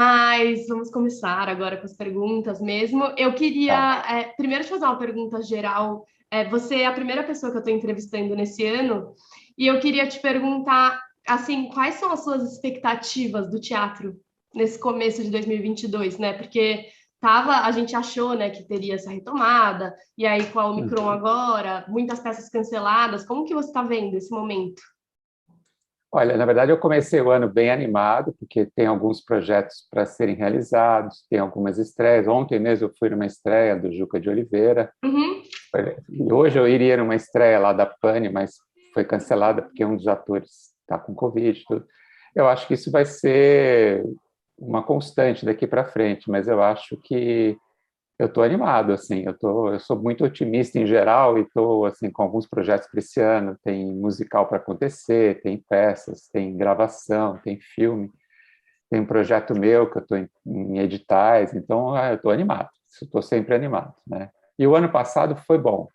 Mas vamos começar agora com as perguntas mesmo. Eu Tá. queria, primeiro, te fazer uma pergunta geral. Você é a primeira pessoa que eu estou entrevistando nesse ano, e eu queria te perguntar, assim, quais são as suas expectativas do teatro nesse começo de 2022, né? Porque a gente achou, né, que teria essa retomada, e aí com a Omicron Uhum. agora, muitas peças canceladas. Como que você está vendo esse momento? Olha, na verdade, eu comecei o ano bem animado, porque tem alguns projetos para serem realizados, tem algumas estreias. Ontem mesmo eu fui numa estreia do Juca de Oliveira, Uhum. e hoje eu iria numa estreia lá da Pani, mas foi cancelada porque um dos atores está com Covid. E tudo. Eu acho que isso vai ser uma constante daqui para frente, mas eu acho que eu estou animado, assim, eu sou muito otimista em geral e estou assim com alguns projetos para esse ano. Tem musical para acontecer, tem peças, tem gravação, tem filme, tem um projeto meu que eu estou em editais, então eu estou animado, estou sempre animado, né? E o ano passado foi bom,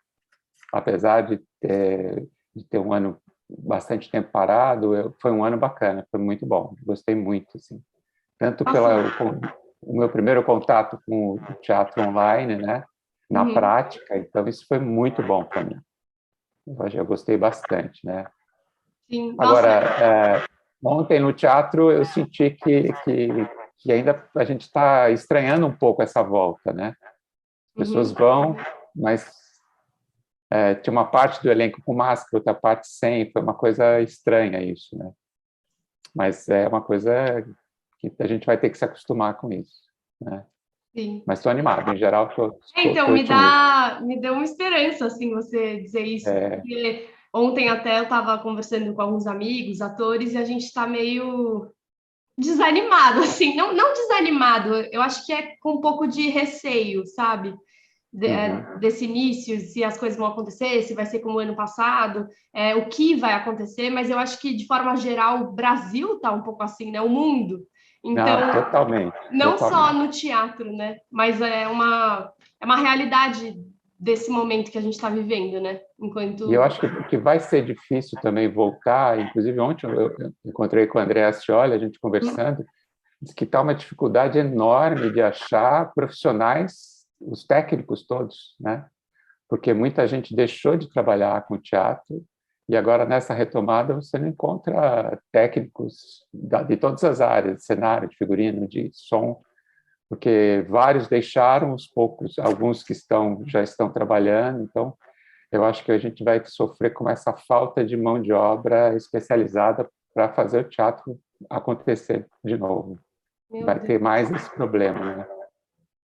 apesar de ter um ano bastante tempo parado, foi um ano bacana, foi muito bom, gostei muito, assim, tanto Nossa. o meu primeiro contato com o teatro online, né, na Uhum. prática, então isso foi muito bom para mim. Eu gostei bastante, né? Sim. Agora, Nossa. ontem no teatro eu senti que ainda a gente está estranhando um pouco essa volta, né? As pessoas Uhum. vão, mas tinha uma parte do elenco com máscara, outra parte sem, foi uma coisa estranha isso, né? Mas é uma coisa que a gente vai ter que se acostumar com isso, né? Sim. Mas estou animado, em geral Então, estou otimista. me deu uma esperança, assim, você dizer isso, É, porque ontem até eu estava conversando com alguns amigos, atores, e a gente está meio desanimado, assim, não desanimado, eu acho que é com um pouco de receio, sabe? uhum. Desse início, se as coisas vão acontecer, se vai ser como o ano passado, o que vai acontecer, mas eu acho que, de forma geral, o Brasil está um pouco assim, né? O mundo. Então, Não, totalmente, não só totalmente. no teatro, né? Mas é uma realidade desse momento que a gente está vivendo, né? E eu Enquanto. acho que vai ser difícil também voltar. Inclusive, ontem eu encontrei com o André Ascioli, a gente conversando, disse que está uma dificuldade enorme de achar profissionais, os técnicos todos, né? Porque muita gente deixou de trabalhar com teatro e agora, nessa retomada, você não encontra técnicos de todas as áreas, de cenário, de figurino, de som, porque vários deixaram, os poucos, alguns que já estão trabalhando, então eu acho que a gente vai sofrer com essa falta de mão de obra especializada para fazer o teatro acontecer de novo. Meu Vai ter Deus, mais esse problema, né?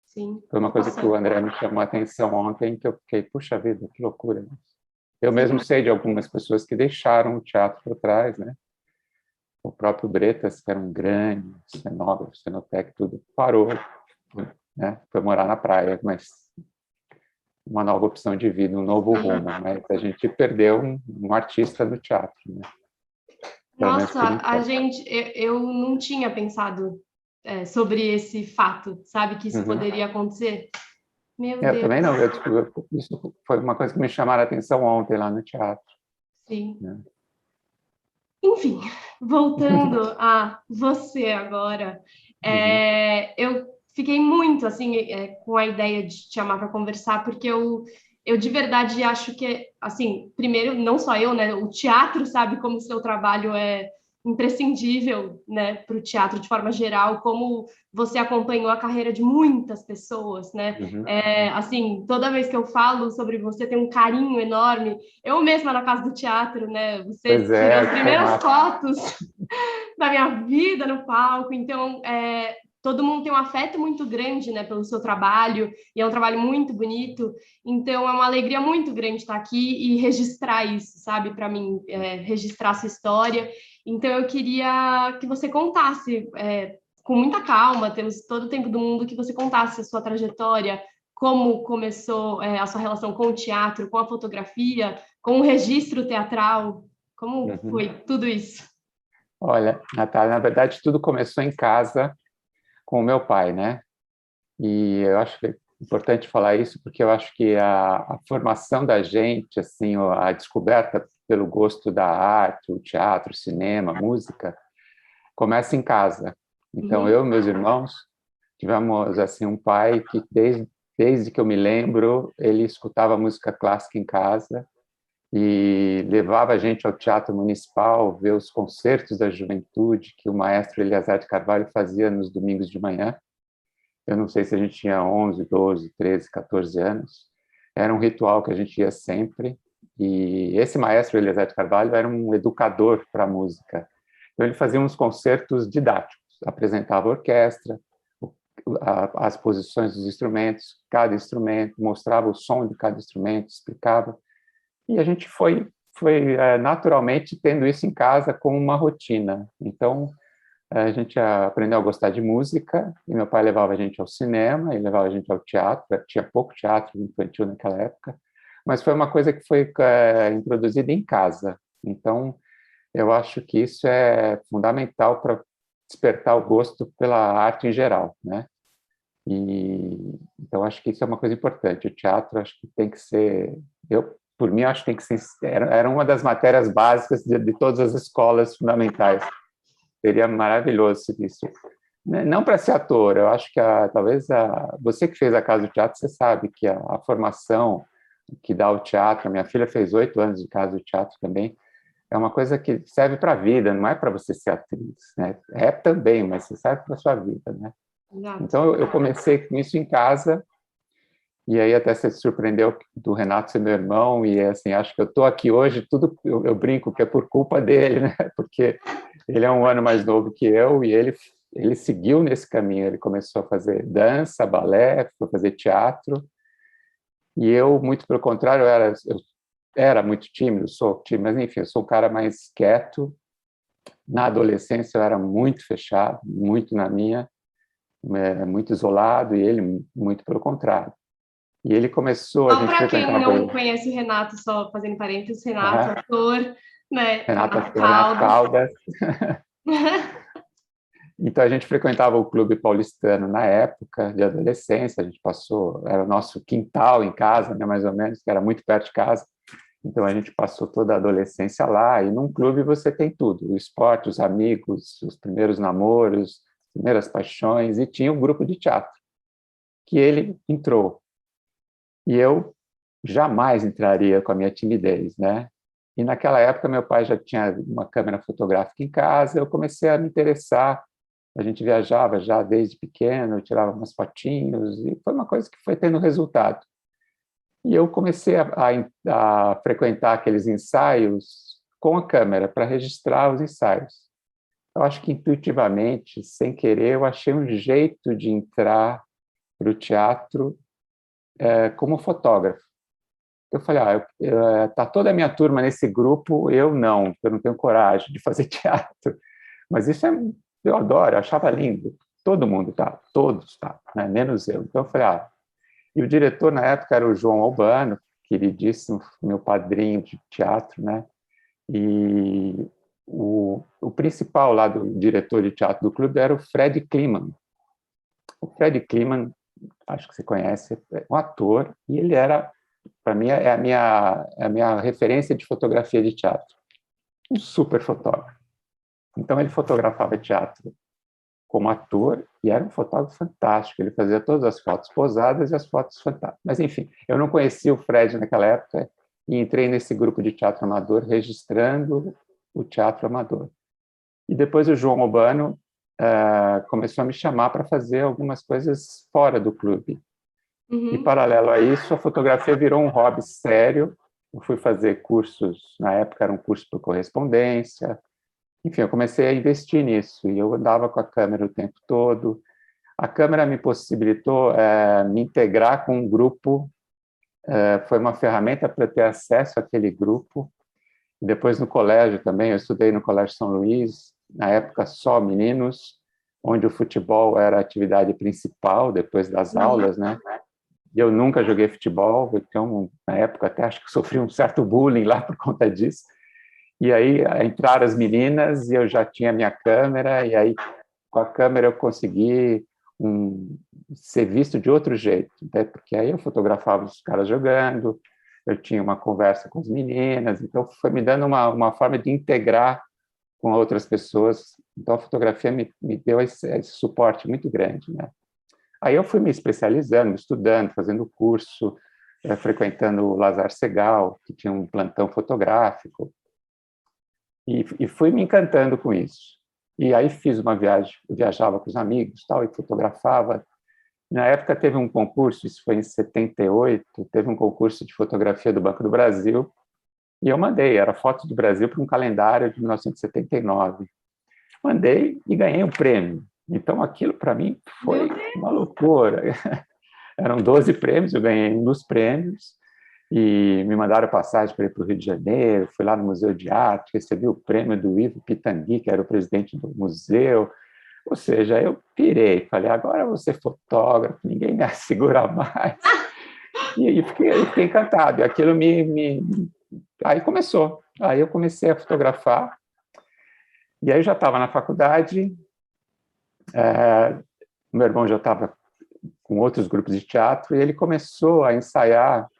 sim. Foi uma coisa que o Nossa, André me chamou a atenção ontem, que eu fiquei, puxa vida, que loucura. Eu mesmo sim. sei de algumas pessoas que deixaram o teatro por trás, né? O próprio Bretas, que era um grande cenógrafo, cenotécnico, tudo, parou, né? Foi morar na praia, mas uma nova opção de vida, um novo rumo. Mas a gente perdeu um artista no teatro, né? Pelo menos por Nossa, enquanto. eu não tinha pensado sobre esse fato, sabe, que isso Uhum. poderia acontecer. Meu Eu Deus, também não, isso foi uma coisa que me chamaram a atenção ontem lá no teatro. sim. Né? Enfim, voltando a você agora, Uhum. eu fiquei muito assim com a ideia de te chamar para conversar, porque eu de verdade acho que, assim, primeiro, não só eu, né? O teatro sabe como o seu trabalho é imprescindível, né, para o teatro de forma geral, como você acompanhou a carreira de muitas pessoas, né? Uhum. Assim, toda vez que eu falo sobre você, tem um carinho enorme. Eu mesma na casa do teatro, né? Você Pois tirou é, as foi primeiras massa. fotos da minha vida no palco, então todo mundo tem um afeto muito grande, né, pelo seu trabalho, e é um trabalho muito bonito, então é uma alegria muito grande estar aqui e registrar isso, sabe, para mim, registrar essa história. Então eu queria que você contasse, com muita calma, temos todo o tempo do mundo, que você contasse a sua trajetória, como começou a sua relação com o teatro, com a fotografia, com o registro teatral, como Uhum. foi tudo isso? Olha, Natália, na verdade, tudo começou em casa com o meu pai, né? E eu acho que é importante falar isso porque eu acho que a formação da gente, assim, a descoberta pelo gosto da arte, o teatro, o cinema, a música, começa em casa. Então, eu e meus irmãos tivemos assim um pai que desde que eu me lembro, ele escutava música clássica em casa e levava a gente ao Teatro Municipal ver os concertos da juventude que o maestro Eleazar de Carvalho fazia nos domingos de manhã. Eu não sei se a gente tinha 11, 12, 13, 14 anos. Era um ritual que a gente ia sempre. E esse maestro Eleazar de Carvalho era um educador para a música. Então, ele fazia uns concertos didáticos, apresentava a orquestra, as posições dos instrumentos, cada instrumento, mostrava o som de cada instrumento, explicava. E a gente foi naturalmente tendo isso em casa como uma rotina. Então, a gente aprendeu a gostar de música, e meu pai levava a gente ao cinema, e levava a gente ao teatro, tinha pouco teatro infantil naquela época, mas foi uma coisa que foi introduzida em casa. Então, eu acho que isso é fundamental para despertar o gosto pela arte em geral, né? E então acho que isso é uma coisa importante. O teatro acho que tem que ser, por mim acho que tem que ser, era uma das matérias básicas de todas as escolas fundamentais. Seria maravilhoso isso. Não para ser ator, eu acho que você que fez a Casa do Teatro, você sabe que a formação que dá o teatro, a minha filha fez 8 anos de Casa do Teatro também, é uma coisa que serve para a vida, não é para você ser atriz, né? É também, mas serve para a sua vida, né? Exato. Então, eu comecei com isso em casa, e aí até você se surpreendeu do Renato ser meu irmão, e assim, acho que eu estou aqui hoje, eu brinco que é por culpa dele, né? Porque ele é um ano mais novo que eu, e ele seguiu nesse caminho, ele começou a fazer dança, balé, foi fazer teatro, e eu, muito pelo contrário, eu era muito tímido, sou tímido, mas enfim, eu sou um cara mais quieto. Na adolescência eu era muito fechado, muito na minha, muito isolado, e ele muito pelo contrário. E ele começou, a Só gente para quem frequentava não conhece o Renato, só fazendo parênteses, Renato, uh, ator, né? Renato Renato Caldas. Caldas. Então a gente frequentava o Clube Paulistano na época de adolescência, a gente passou, era o nosso quintal em casa, né, mais ou menos, que era muito perto de casa. Então a gente passou toda a adolescência lá, e num clube você tem tudo, o esporte, os amigos, os primeiros namoros, as primeiras paixões, e tinha um grupo de teatro, que ele entrou. E eu jamais entraria com a minha timidez, né? E naquela época meu pai já tinha uma câmera fotográfica em casa, eu comecei a me interessar. A gente viajava já desde pequeno, eu tirava umas fotinhos, e foi uma coisa que foi tendo resultado. E eu comecei a frequentar aqueles ensaios com a câmera, para registrar os ensaios. Eu acho que intuitivamente, sem querer, eu achei um jeito de entrar para o teatro como fotógrafo. Eu falei, tá toda a minha turma nesse grupo, eu não tenho coragem de fazer teatro. Mas isso eu adoro, eu achava lindo. Todo mundo tá, todos tá, né? Menos eu. Então eu falei, e o diretor na época era o João Albano, queridíssimo, meu padrinho de teatro, né? E o principal lá do diretor de teatro do clube era o Fred Kliman. O Fred Kliman, acho que você conhece, é um ator, e ele era, para mim, é a minha referência de fotografia de teatro. Um super fotógrafo. Então, ele fotografava teatro como ator e era um fotógrafo fantástico. Ele fazia todas as fotos posadas e as fotos fantásticas. Mas, enfim, eu não conhecia o Fred naquela época e entrei nesse grupo de teatro amador, registrando o teatro amador. E depois o João Albano começou a me chamar para fazer algumas coisas fora do clube. Uhum. E, paralelo a isso, a fotografia virou um hobby sério. Eu fui fazer cursos, na época era um curso por correspondência. Enfim, eu comecei a investir nisso, e eu andava com a câmera o tempo todo. A câmera me possibilitou me integrar com um grupo, foi uma ferramenta para ter acesso àquele grupo. E depois no colégio também, eu estudei no Colégio São Luís, na época só meninos, onde o futebol era a atividade principal, depois das aulas, né? E eu nunca joguei futebol, então, na época, até acho que sofri um certo bullying lá por conta disso. E aí entraram as meninas e eu já tinha minha câmera, e aí com a câmera eu consegui ser visto de outro jeito, né? Porque aí eu fotografava os caras jogando, eu tinha uma conversa com as meninas, então foi me dando uma forma de integrar com outras pessoas. Então, a fotografia me deu esse suporte muito grande, né? Aí eu fui me especializando, estudando, fazendo curso, frequentando o Lazar Segal, que tinha um plantão fotográfico, e fui me encantando com isso. E aí fiz uma viagem, eu viajava com os amigos, tal, e fotografava. Na época teve um concurso, isso foi em 78, teve um concurso de fotografia do Banco do Brasil, e eu mandei, era fotos do Brasil para um calendário de 1979. Mandei e ganhei um prêmio. Então, aquilo para mim foi uma loucura. Eram 12 prêmios, eu ganhei um dos prêmios, e me mandaram passagem para ir para o Rio de Janeiro, fui lá no Museu de Arte, recebi o prêmio do Ivo Pitangui, que era o presidente do museu. Ou seja, eu pirei, falei, agora eu vou ser fotógrafo, ninguém me segura mais. E fiquei encantado, e aquilo Aí começou, aí eu comecei a fotografar, e aí eu já estava na faculdade, meu irmão já estava com outros grupos de teatro, e ele começou a ensaiar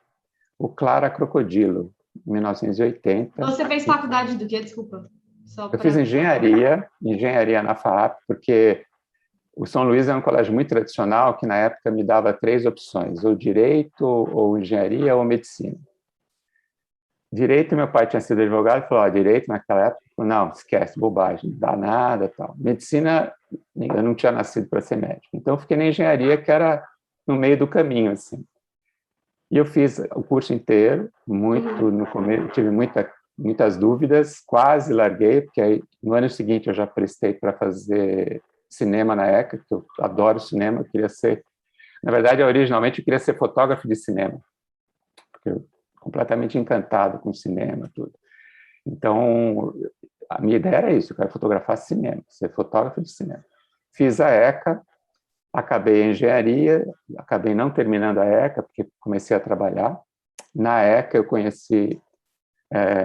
o Clara Crocodilo, em 1980. Você fez faculdade do quê? Desculpa. Eu fiz engenharia na FAAP, porque o São Luís é um colégio muito tradicional que, na época, me dava 3 opções, ou direito, ou engenharia, ou medicina. Direito, meu pai tinha sido advogado, e falou, direito naquela época, não, esquece, bobagem, não dá nada, tal. Medicina, eu não tinha nascido para ser médico. Então, eu fiquei na engenharia, que era no meio do caminho, assim. E eu fiz o curso inteiro, muito no começo, tive muitas dúvidas, quase larguei, porque aí, no ano seguinte eu já prestei para fazer cinema na ECA, que eu adoro cinema, eu queria ser... Na verdade, originalmente, eu queria ser fotógrafo de cinema, porque eu completamente encantado com cinema, tudo. Então, a minha ideia era isso, eu quero fotografar cinema, ser fotógrafo de cinema. Fiz a ECA, acabei a engenharia, acabei não terminando a ECA, porque comecei a trabalhar. Na ECA, eu conheci,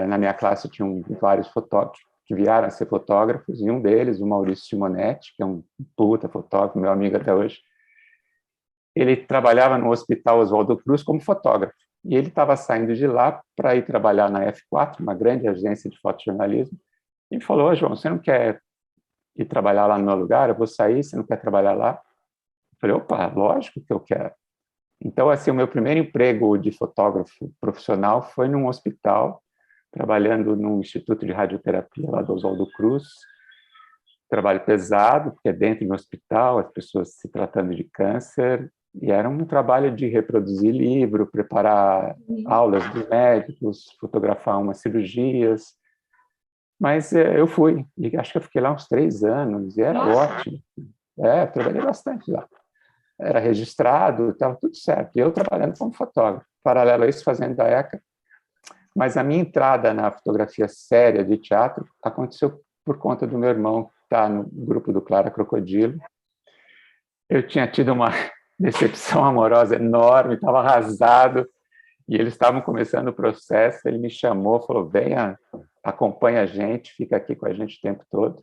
na minha classe, tinham vários fotógrafos que vieram a ser fotógrafos, e um deles, o Maurício Simonetti, que é um puta fotógrafo, meu amigo até hoje, ele trabalhava no Hospital Oswaldo Cruz como fotógrafo. E ele estava saindo de lá para ir trabalhar na F4, uma grande agência de fotojornalismo, e me falou, João, você não quer ir trabalhar lá no meu lugar? Eu vou sair, você não quer trabalhar lá? Eu falei, opa, lógico que eu quero. Então, assim, o meu primeiro emprego de fotógrafo profissional foi num hospital, trabalhando num instituto de radioterapia lá do Oswaldo Cruz. Trabalho pesado, porque é dentro do hospital, as pessoas se tratando de câncer, e era um trabalho de reproduzir livro, preparar aulas dos médicos, fotografar umas cirurgias. Mas eu fui, e acho que eu fiquei lá uns 3 anos, e era ótimo. Eu trabalhei bastante lá. Era registrado, estava tudo certo. E eu trabalhando como fotógrafo. Paralelo a isso, fazendo a ECA. Mas a minha entrada na fotografia séria de teatro aconteceu por conta do meu irmão, que está no grupo do Clara Crocodilo. Eu tinha tido uma decepção amorosa enorme, estava arrasado, e eles estavam começando o processo, ele me chamou, falou, venha, acompanha a gente, fica aqui com a gente o tempo todo.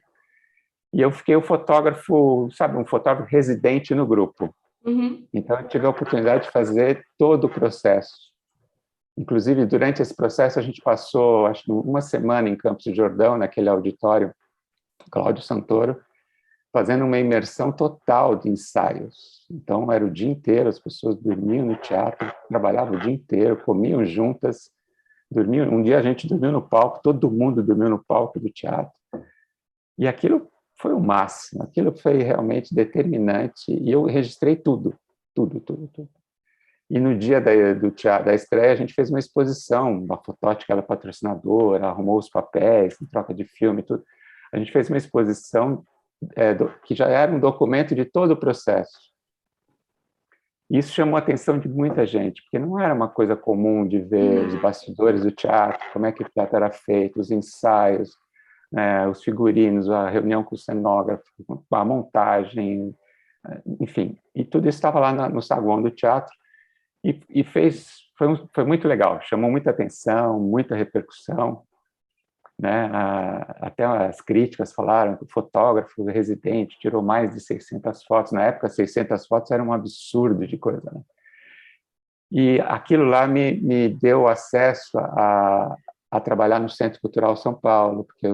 E eu fiquei o fotógrafo, sabe, um fotógrafo residente no grupo. Então, eu tive a oportunidade de fazer todo o processo. Inclusive, durante esse processo, a gente passou, acho que 1 semana em Campos do Jordão, naquele auditório Cláudio Santoro, fazendo uma imersão total de ensaios. Então, era o dia inteiro, as pessoas dormiam no teatro, trabalhavam o dia inteiro, comiam juntas, dormiam. Um dia a gente dormiu no palco, todo mundo dormiu no palco do teatro. E aquilo foi o máximo, aquilo foi realmente determinante, e eu registrei tudo. E no dia da estreia, a gente fez uma exposição, a Fotótica era patrocinadora, arrumou os papéis, em troca de filme, tudo. A gente fez uma exposição que já era um documento de todo o processo. Isso chamou a atenção de muita gente, porque não era uma coisa comum de ver os bastidores do teatro, como é que o teatro era feito, os ensaios, os figurinos, a reunião com o cenógrafo, a montagem, enfim. E tudo isso estava lá no saguão do teatro, e foi muito legal, chamou muita atenção, muita repercussão. Né? Até as críticas falaram que o fotógrafo residente tirou mais de 600 fotos. Na época, 600 fotos era um absurdo de coisa. Né? E aquilo lá me deu acesso a trabalhar no Centro Cultural São Paulo, porque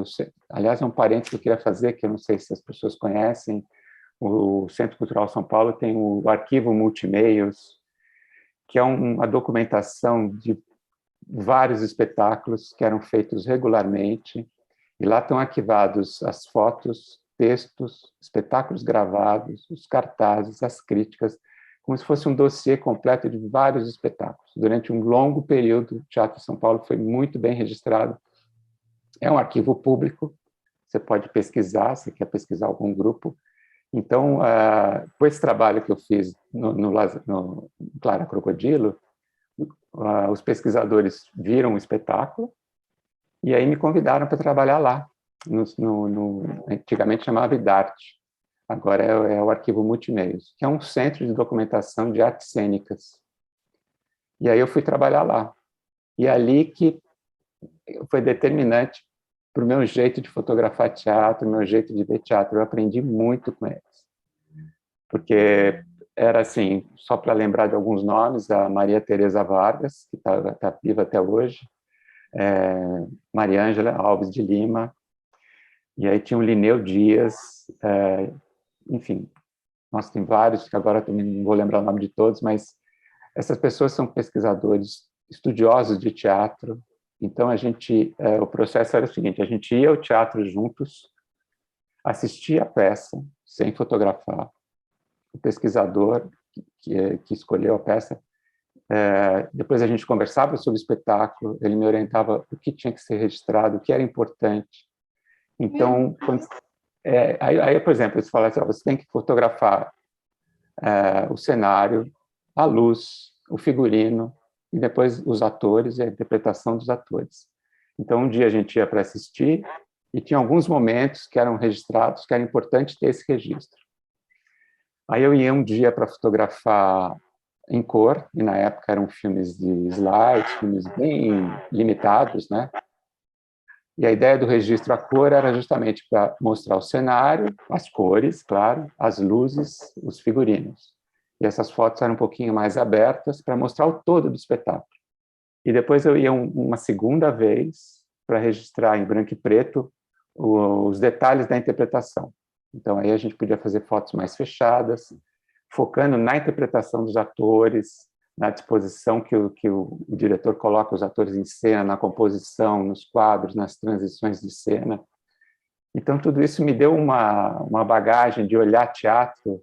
aliás, é um parênteses que eu queria fazer, que eu não sei se as pessoas conhecem. O Centro Cultural São Paulo tem o Arquivo Multimeios, que é uma documentação de vários espetáculos que eram feitos regularmente, e lá estão arquivados as fotos, textos, espetáculos gravados, os cartazes, as críticas, como se fosse um dossiê completo de vários espetáculos. Durante um longo período, o Teatro São Paulo foi muito bem registrado. É um arquivo público, você pode pesquisar, se quer pesquisar algum grupo. Então, com esse trabalho que eu fiz no Clara Crocodilo, os pesquisadores viram o espetáculo e aí me convidaram para trabalhar lá, antigamente chamava IDARTE, agora é o Arquivo Multimeios, que é um centro de documentação de artes cênicas. E aí eu fui trabalhar lá. E ali que foi determinante para o meu jeito de fotografar teatro, meu jeito de ver teatro. Eu aprendi muito com eles. Porque era assim, só para lembrar de alguns nomes, a Maria Tereza Vargas, que está viva até hoje, Maria Ângela Alves de Lima, e aí tinha o Linneu Dias, enfim, nós tem vários, que agora também não vou lembrar o nome de todos, mas essas pessoas são pesquisadores, estudiosos de teatro. Então o processo era o seguinte: a gente ia ao teatro juntos, assistia a peça sem fotografar. O pesquisador que escolheu a peça, depois a gente conversava sobre o espetáculo, ele me orientava o que tinha que ser registrado, o que era importante. Então, aí, por exemplo, eles falavam assim: você tem que fotografar o cenário, a luz, o figurino, e depois os atores e a interpretação dos atores. Então, um dia a gente ia para assistir e tinha alguns momentos que eram registrados, que era importante ter esse registro. Aí eu ia um dia para fotografar em cor, e na época eram filmes de slides, filmes bem limitados, né? E a ideia do registro à cor era justamente para mostrar o cenário, as cores, claro, as luzes, os figurinos. E essas fotos eram um pouquinho mais abertas para mostrar o todo do espetáculo. E depois eu ia uma segunda vez para registrar em branco e preto os detalhes da interpretação. Então, aí a gente podia fazer fotos mais fechadas, focando na interpretação dos atores, na disposição que o diretor coloca os atores em cena, na composição, nos quadros, nas transições de cena. Então, tudo isso me deu uma bagagem de olhar teatro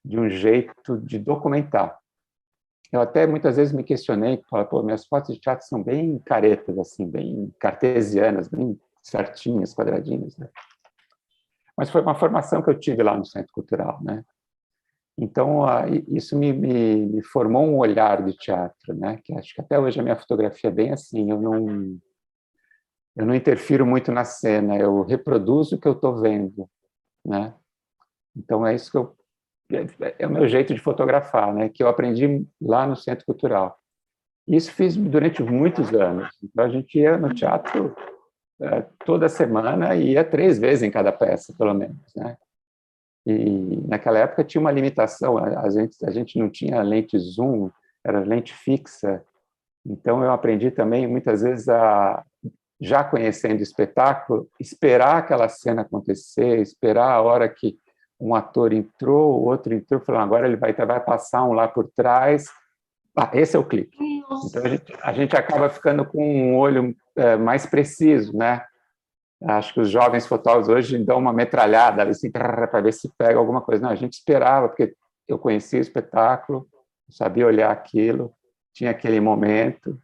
de um jeito de documentar. Eu até muitas vezes me questionei, pô, minhas fotos de teatro são bem caretas, assim, bem cartesianas, bem certinhas, quadradinhas, né? Mas foi uma formação que eu tive lá no Centro Cultural, né? Então, isso me formou um olhar de teatro, né? Que acho que até hoje a minha fotografia é bem assim, eu não interfiro muito na cena, eu reproduzo o que eu estou vendo, né? Então, é isso que é o meu jeito de fotografar, né? Que eu aprendi lá no Centro Cultural. Isso fiz durante muitos anos. Então, a gente ia no teatro toda semana e ia 3 vezes em cada peça, pelo menos, né? E naquela época tinha uma limitação, a gente não tinha lente zoom, era lente fixa. Então eu aprendi também muitas vezes já conhecendo o espetáculo, esperar aquela cena acontecer, esperar a hora que um ator entrou, o outro entrou, falando, agora ele vai passar um lá por trás. Esse é o clique. Então a gente acaba ficando com um olho mais preciso, né? Acho que os jovens fotógrafos hoje dão uma metralhada assim, para ver se pega alguma coisa. Não, a gente esperava, porque eu conhecia o espetáculo, sabia olhar aquilo, tinha aquele momento.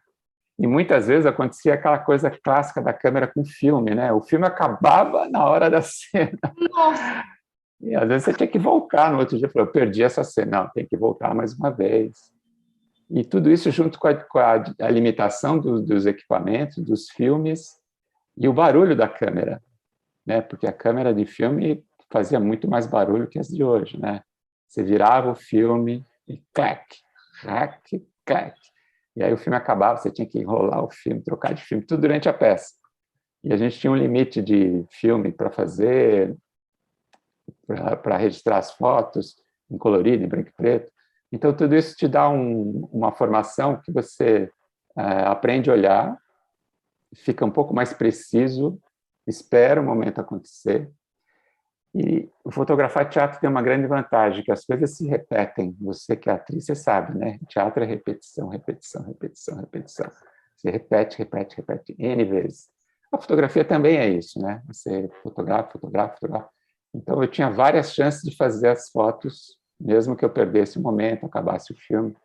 E muitas vezes acontecia aquela coisa clássica da câmera com filme, né? O filme acabava na hora da cena. Nossa. E às vezes você tinha que voltar no outro dia. Eu perdi essa cena. Não, tem que voltar mais uma vez. E tudo isso junto com a limitação dos equipamentos, dos filmes, e o barulho da câmera, né? Porque a câmera de filme fazia muito mais barulho que as de hoje, né? Você virava o filme e clac, clac, clac. E aí o filme acabava, você tinha que enrolar o filme, trocar de filme, tudo durante a peça. E a gente tinha um limite de filme para fazer, para registrar as fotos em colorido, em branco e preto. Então, tudo isso te dá uma formação que você aprende a olhar, fica um pouco mais preciso, espera o momento acontecer. E o fotografar teatro tem uma grande vantagem, que as coisas se repetem. Você que é atriz, você sabe, né? Teatro é repetição, repetição, repetição, repetição. Você repete, repete, repete N vezes. A fotografia também é isso, né? Você fotografa, fotografa, fotografa. Então, eu tinha várias chances de fazer as fotos, mesmo que eu perdesse o momento, acabasse o filme.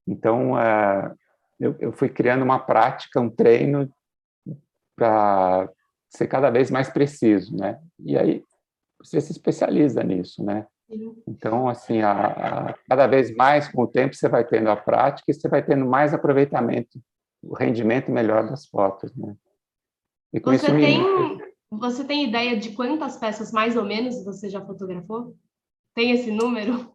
Então, eu fui criando uma prática, um treino para ser cada vez mais preciso, né? E aí você se especializa nisso, né? Então, assim, cada vez mais com o tempo você vai tendo a prática e você vai tendo mais aproveitamento, o rendimento melhor das fotos, né? E com isso Você tem ideia de quantas peças mais ou menos você já fotografou? Tem esse número?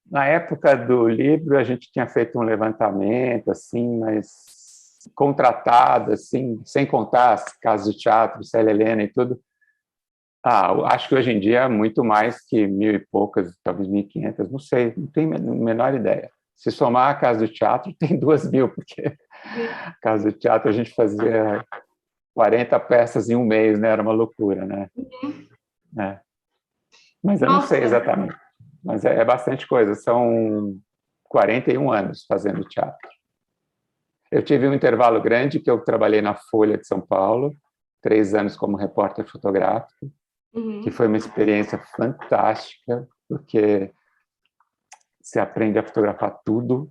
Na época do livro, a gente tinha feito um levantamento, assim, mas contratado, assim, sem contar as casas de teatro, Célia Helena e tudo. Acho que hoje em dia é muito mais que 1.000 e poucas, talvez 1.500, não sei, não tenho a menor ideia. Se somar a casa do teatro, tem 2.000, porque a casa do teatro a gente fazia 40 peças em um mês, né? Era uma loucura, né? É. Mas eu não sei Nossa, exatamente. Mas é bastante coisa. São 41 anos fazendo teatro. Eu tive um intervalo grande que eu trabalhei na Folha de São Paulo, 3 anos como repórter fotográfico, que foi uma experiência fantástica, porque você aprende a fotografar tudo,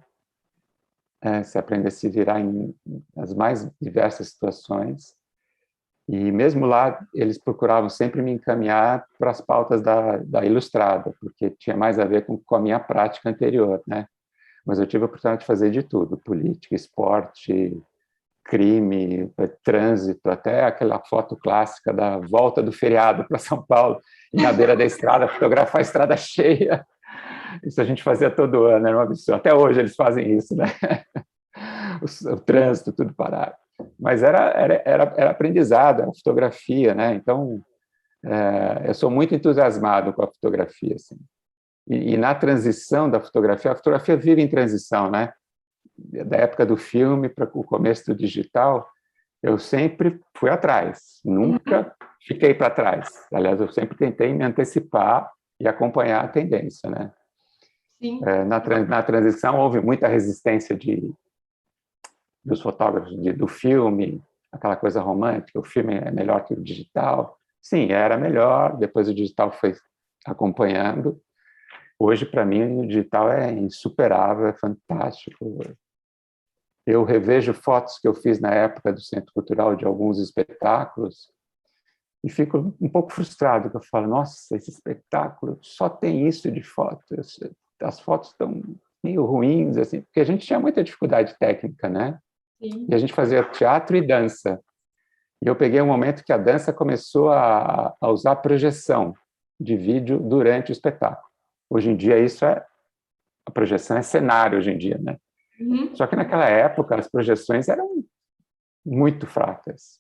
você aprende a se virar em as mais diversas situações. E mesmo lá, eles procuravam sempre me encaminhar para as pautas da Ilustrada, porque tinha mais a ver com a minha prática anterior, né? Mas eu tive a oportunidade de fazer de tudo: política, esporte, crime, trânsito, até aquela foto clássica da volta do feriado para São Paulo, e na beira da estrada, fotografar a estrada cheia. Isso a gente fazia todo ano, era um absurdo. Até hoje eles fazem isso, né? O trânsito, tudo parado. Mas era aprendizado, era fotografia, né? Então, eu sou muito entusiasmado com a fotografia, assim. E na transição da fotografia, a fotografia vive em transição, né? Da época do filme para o começo do digital, eu sempre fui atrás, nunca fiquei para trás. Aliás, eu sempre tentei me antecipar e acompanhar a tendência, né? sim. Na transição houve muita resistência dos fotógrafos do filme, aquela coisa romântica, o filme é melhor que o digital. Sim, era melhor, depois o digital foi acompanhando. Hoje, para mim, o digital é insuperável, é fantástico. Eu revejo fotos que eu fiz na época do Centro Cultural de alguns espetáculos e fico um pouco frustrado, porque eu falo, nossa, esse espetáculo só tem isso de foto. As fotos estão meio ruins, assim, porque a gente tinha muita dificuldade técnica, né? Sim. E a gente fazia teatro e dança. E eu peguei um momento que a dança começou a usar projeção de vídeo durante o espetáculo. Hoje em dia, a projeção é cenário hoje em dia, né? Só que naquela época, as projeções eram muito fracas.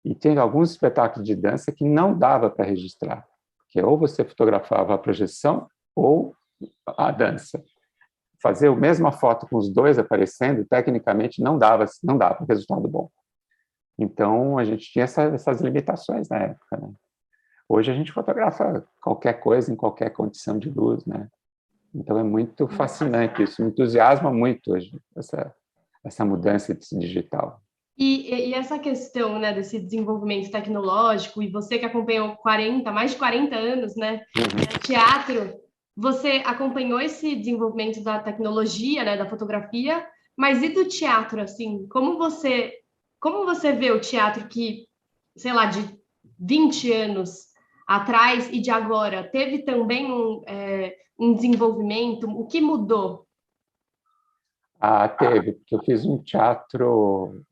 E tem alguns espetáculos de dança que não dava para registrar, porque ou você fotografava a projeção ou a dança. Fazer a mesma foto com os dois aparecendo, tecnicamente, não dava resultado bom. Então, a gente tinha essas limitações na época, né? Hoje a gente fotografa qualquer coisa em qualquer condição de luz, né? Então é muito fascinante isso, me entusiasma muito hoje essa mudança digital. E essa questão, né, desse desenvolvimento tecnológico, e você que acompanhou mais de 40 anos, né, teatro, você acompanhou esse desenvolvimento da tecnologia, né, da fotografia, mas e do teatro, assim, como você vê o teatro que, sei lá, de 20 anos atrás e de agora, teve também um desenvolvimento? O que mudou? Teve, porque eu fiz um teatro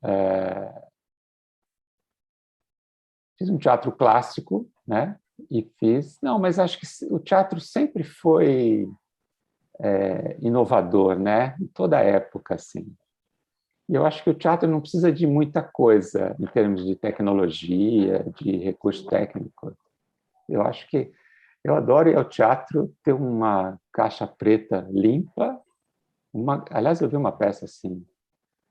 clássico, né? Não, mas acho que o teatro sempre foi inovador, né? Em toda época, assim. E eu acho que o teatro não precisa de muita coisa em termos de tecnologia, de recurso técnico. Eu acho que eu adoro ir ao teatro, ter uma caixa preta limpa. Aliás, eu vi uma peça assim,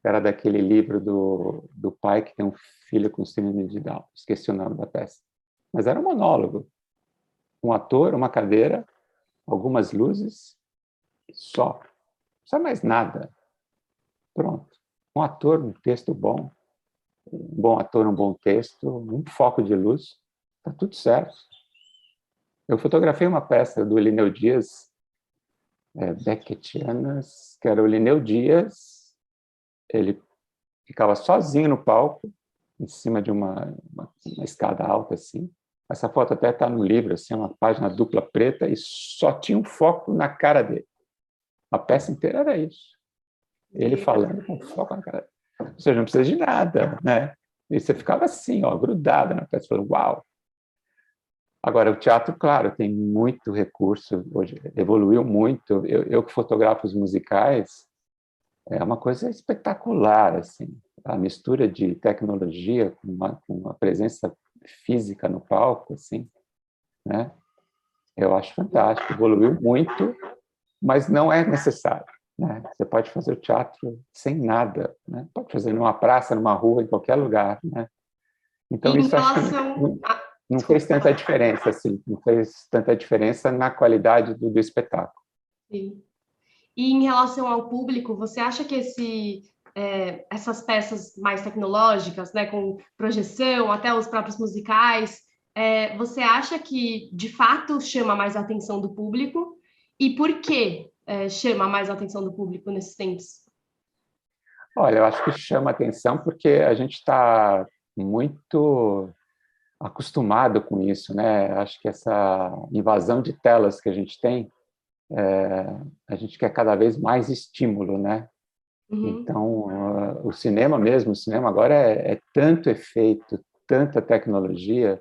era daquele livro do pai que tem um filho com síndrome de Down. Esqueci o nome da peça. Mas era um monólogo. Um ator, uma cadeira, algumas luzes, só. Não precisa mais nada. Pronto. Um ator, um texto bom, um bom ator, um bom texto, um foco de luz, está tudo certo. Eu fotografei uma peça do Lineu Dias, Beckettianas, que era o Lineu Dias, ele ficava sozinho no palco, em cima de uma escada alta, assim. Essa foto até está no livro, assim, uma página dupla preta, e só tinha um foco na cara dele. A peça inteira era isso. Ele falando com foco na cara dele. Ou seja, não precisa de nada, né? E você ficava assim, ó, grudado na peça, falando, uau! Agora, o teatro, claro, tem muito recurso, hoje evoluiu muito. Eu que fotografo os musicais, é uma coisa espetacular, assim. A mistura de tecnologia com uma presença física no palco, assim, né? Eu acho fantástico, evoluiu muito, mas não é necessário, né? Você pode fazer o teatro sem nada, né? Pode fazer numa praça, numa rua, em qualquer lugar, né? Então, E em isso acho que relação não desculpa, fez tanta diferença, assim, não fez tanta diferença na qualidade do espetáculo. sim. E em relação ao público, você acha que essas peças mais tecnológicas, né, com projeção, até os próprios musicais, você acha que de fato chama mais a atenção do público? E por que chama mais a atenção do público nesses tempos? Olha, eu acho que chama atenção porque a gente está muito acostumado com isso, né? Acho que essa invasão de telas que a gente tem, a gente quer cada vez mais estímulo, né? Uhum. Então, o cinema mesmo, o cinema agora é tanto efeito, tanta tecnologia,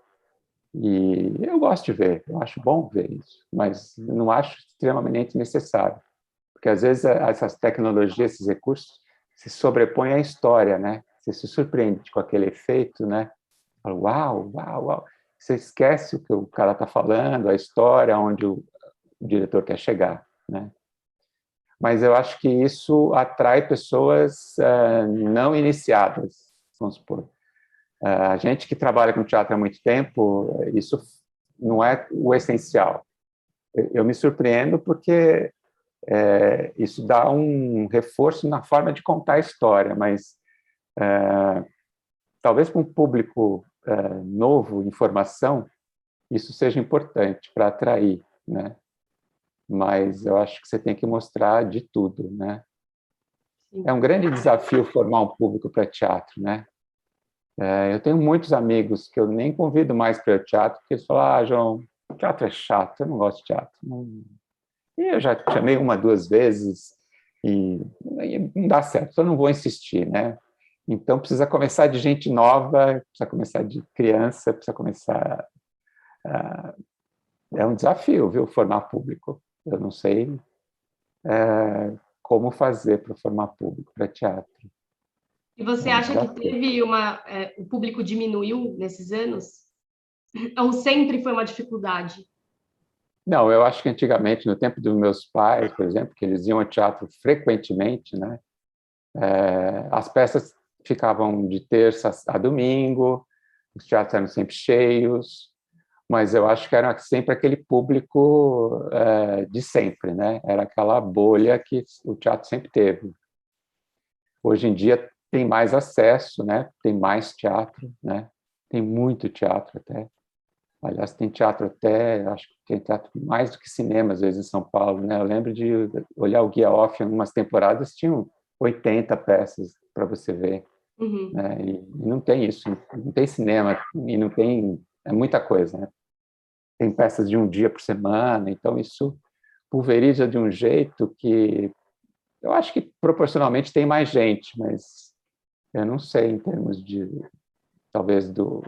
e eu gosto de ver, eu acho bom ver isso, mas não acho extremamente necessário, porque às vezes essas tecnologias, esses recursos, se sobrepõem à história, né? Você se surpreende com aquele efeito, né? Fala, uau, uau, uau. Você esquece o que o cara está falando, a história, onde o diretor quer chegar, né? Mas eu acho que isso atrai pessoas não iniciadas, vamos supor. A gente que trabalha com teatro há muito tempo, isso não é o essencial. Eu me surpreendo porque isso dá um reforço na forma de contar a história, mas talvez para um público novo, em formação, isso seja importante para atrair, né? Mas eu acho que você tem que mostrar de tudo, né? Sim. É um grande desafio formar um público para teatro, né? Eu tenho muitos amigos que eu nem convido mais para o teatro, porque eles falam, João, teatro é chato, eu não gosto de teatro. E eu já chamei uma, duas vezes e não dá certo, eu não vou insistir, né? Então, precisa começar de gente nova, precisa começar de criança, precisa começar... É um desafio, viu, formar público. Eu não sei como fazer para formar público para teatro. E você É um acha que desafio. teve o público diminuiu nesses anos? Ou sempre foi uma dificuldade? Não, eu acho que antigamente, no tempo dos meus pais, por exemplo, que eles iam ao teatro frequentemente, né? As peças ficavam de terça a domingo, os teatros eram sempre cheios, mas eu acho que era sempre aquele público de sempre, né? Era aquela bolha que o teatro sempre teve. Hoje em dia tem mais acesso, né? Tem mais teatro, né? Tem muito teatro até. Aliás, tem teatro até, acho que tem teatro mais do que cinema, às vezes, em São Paulo, né? Eu lembro de olhar o Guia Off em umas temporadas, tinham 80 peças para você ver, Uhum. né? E não tem isso, não tem cinema, e não tem... É muita coisa, né? Tem peças de um dia por semana, então isso pulveriza de um jeito que eu acho que proporcionalmente tem mais gente, mas eu não sei em termos de, talvez, do...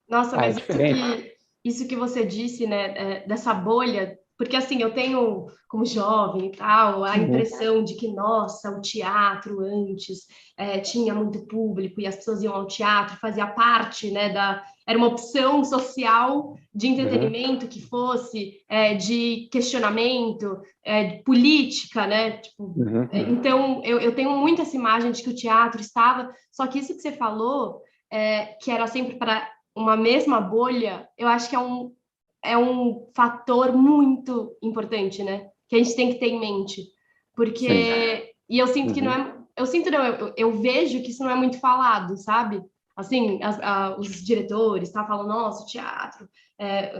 Nossa, É mas isso diferente. isso que você disse, né, dessa bolha, porque assim, eu tenho, como jovem e tal, a Uhum, impressão de que, nossa, o teatro antes tinha muito público e as pessoas iam ao teatro, fazia parte, né, era uma opção social de uhum, entretenimento que fosse, de questionamento, de política, né, tipo, uhum, então eu tenho muito essa imagem de que o teatro estava, só que isso que você falou, que era sempre para uma mesma bolha, eu acho que é um fator muito importante, né? Que a gente tem que ter em mente. sim. Porque. E eu sinto que não Uhum, é. Eu sinto, não, eu vejo que isso não é muito falado, sabe? Assim, os diretores tá, falam, nossa, teatro,